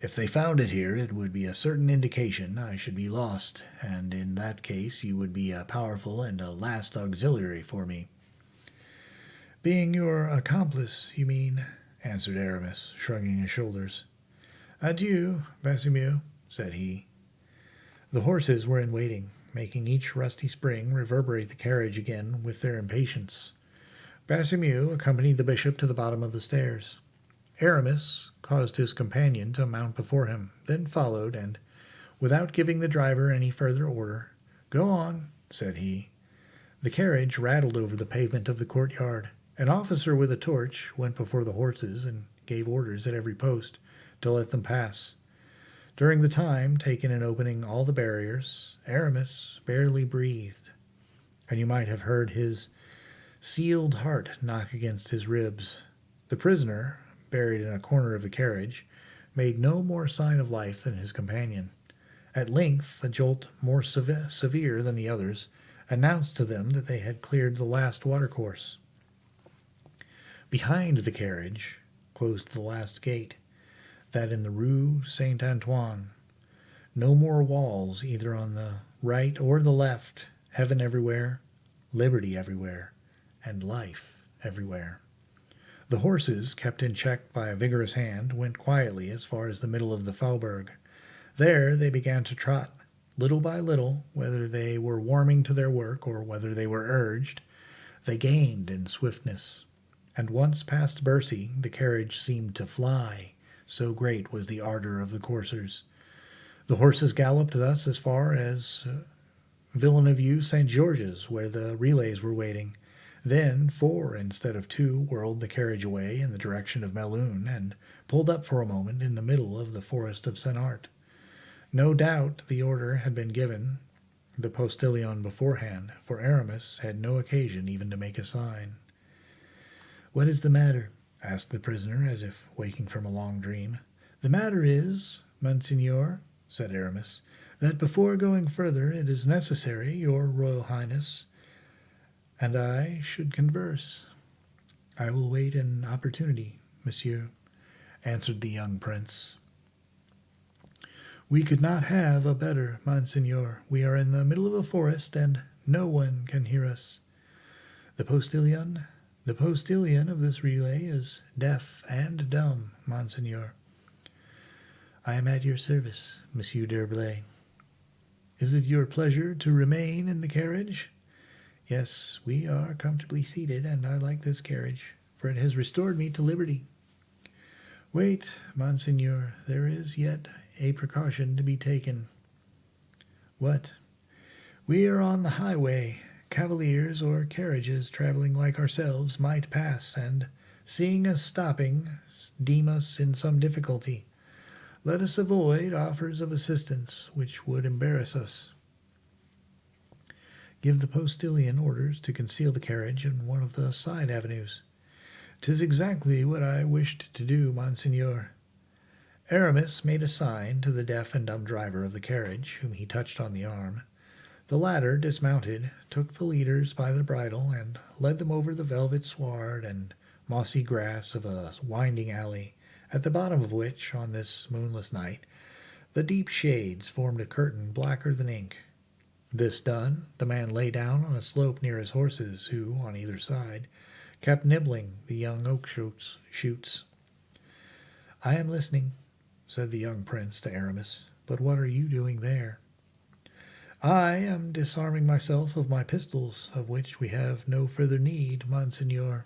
"If they found it here, it would be a certain indication I should be lost, and in that case you would be a powerful and a last auxiliary for me." "Being your accomplice, you mean," answered Aramis, shrugging his shoulders. "Adieu, Baisemeaux," said he. The horses were in waiting, making each rusty spring reverberate the carriage again with their impatience. Baisemeaux accompanied the bishop to the bottom of the stairs. Aramis caused his companion to mount before him, then followed, and, without giving the driver any further order, "Go on," said he. The carriage rattled over the pavement of the courtyard. An officer with a torch went before the horses and gave orders at every post to let them pass. During the time taken in opening all the barriers, Aramis barely breathed, and you might have heard his sealed heart knock against his ribs. The prisoner, buried in a corner of the carriage, made no more sign of life than his companion. At length, a jolt more severe than the others announced to them that they had cleared the last watercourse. Behind the carriage closed the last gate, that in the Rue Saint-Antoine. No more walls either on the right or the left. Heaven everywhere, liberty everywhere, and life everywhere. The horses, kept in check by a vigorous hand, went quietly as far as the middle of the Faubourg. There they began to trot, little by little, whether they were warming to their work or whether they were urged. They gained in swiftness, and once past Bercy, the carriage seemed to fly, so great was the ardor of the coursers. The horses galloped thus as far as Villeneuve-Saint-Georges, where the relays were waiting. Then 4 instead of 2 whirled the carriage away in the direction of Melun, and pulled up for a moment in the middle of the forest of Saint-Art. No doubt the order had been given the postilion beforehand, for Aramis had no occasion even to make a sign. "What is the matter?" asked the prisoner, as if waking from a long dream. "The matter is, monseigneur," said Aramis, "that before going further it is necessary your Royal Highness and I should converse." "I will wait an opportunity, monsieur," answered the young prince. "We could not have a better, monseigneur. We are in the middle of a forest, and no one can hear us. The postilion of this relay is deaf and dumb, monseigneur." "I am at your service, Monsieur d'Herblay." "Is it your pleasure to remain in the carriage?" "Yes, we are comfortably seated, and I like this carriage, for it has restored me to liberty." "Wait, monseigneur, there is yet a precaution to be taken." "What?" We are on the highway. Cavaliers or carriages traveling like ourselves might pass, and, seeing us stopping, deem us in some difficulty. Let us avoid offers of assistance which would embarrass us. Give the postilion orders to conceal the carriage in one of the side avenues. 'Tis exactly what I wished to do, monseigneur. Aramis made a sign to the deaf and dumb driver of the carriage, whom he touched on the arm. The latter dismounted, took the leaders by the bridle, and led them over the velvet sward and mossy grass of a winding alley, at the bottom of which, on this moonless night, the deep shades formed a curtain blacker than ink. This done, the man lay down on a slope near his horses, who, on either side, kept nibbling the young oak shoots. "I am listening," said the young prince to Aramis. "But what are you doing there?" "I am disarming myself of my pistols, of which we have no further need, monseigneur."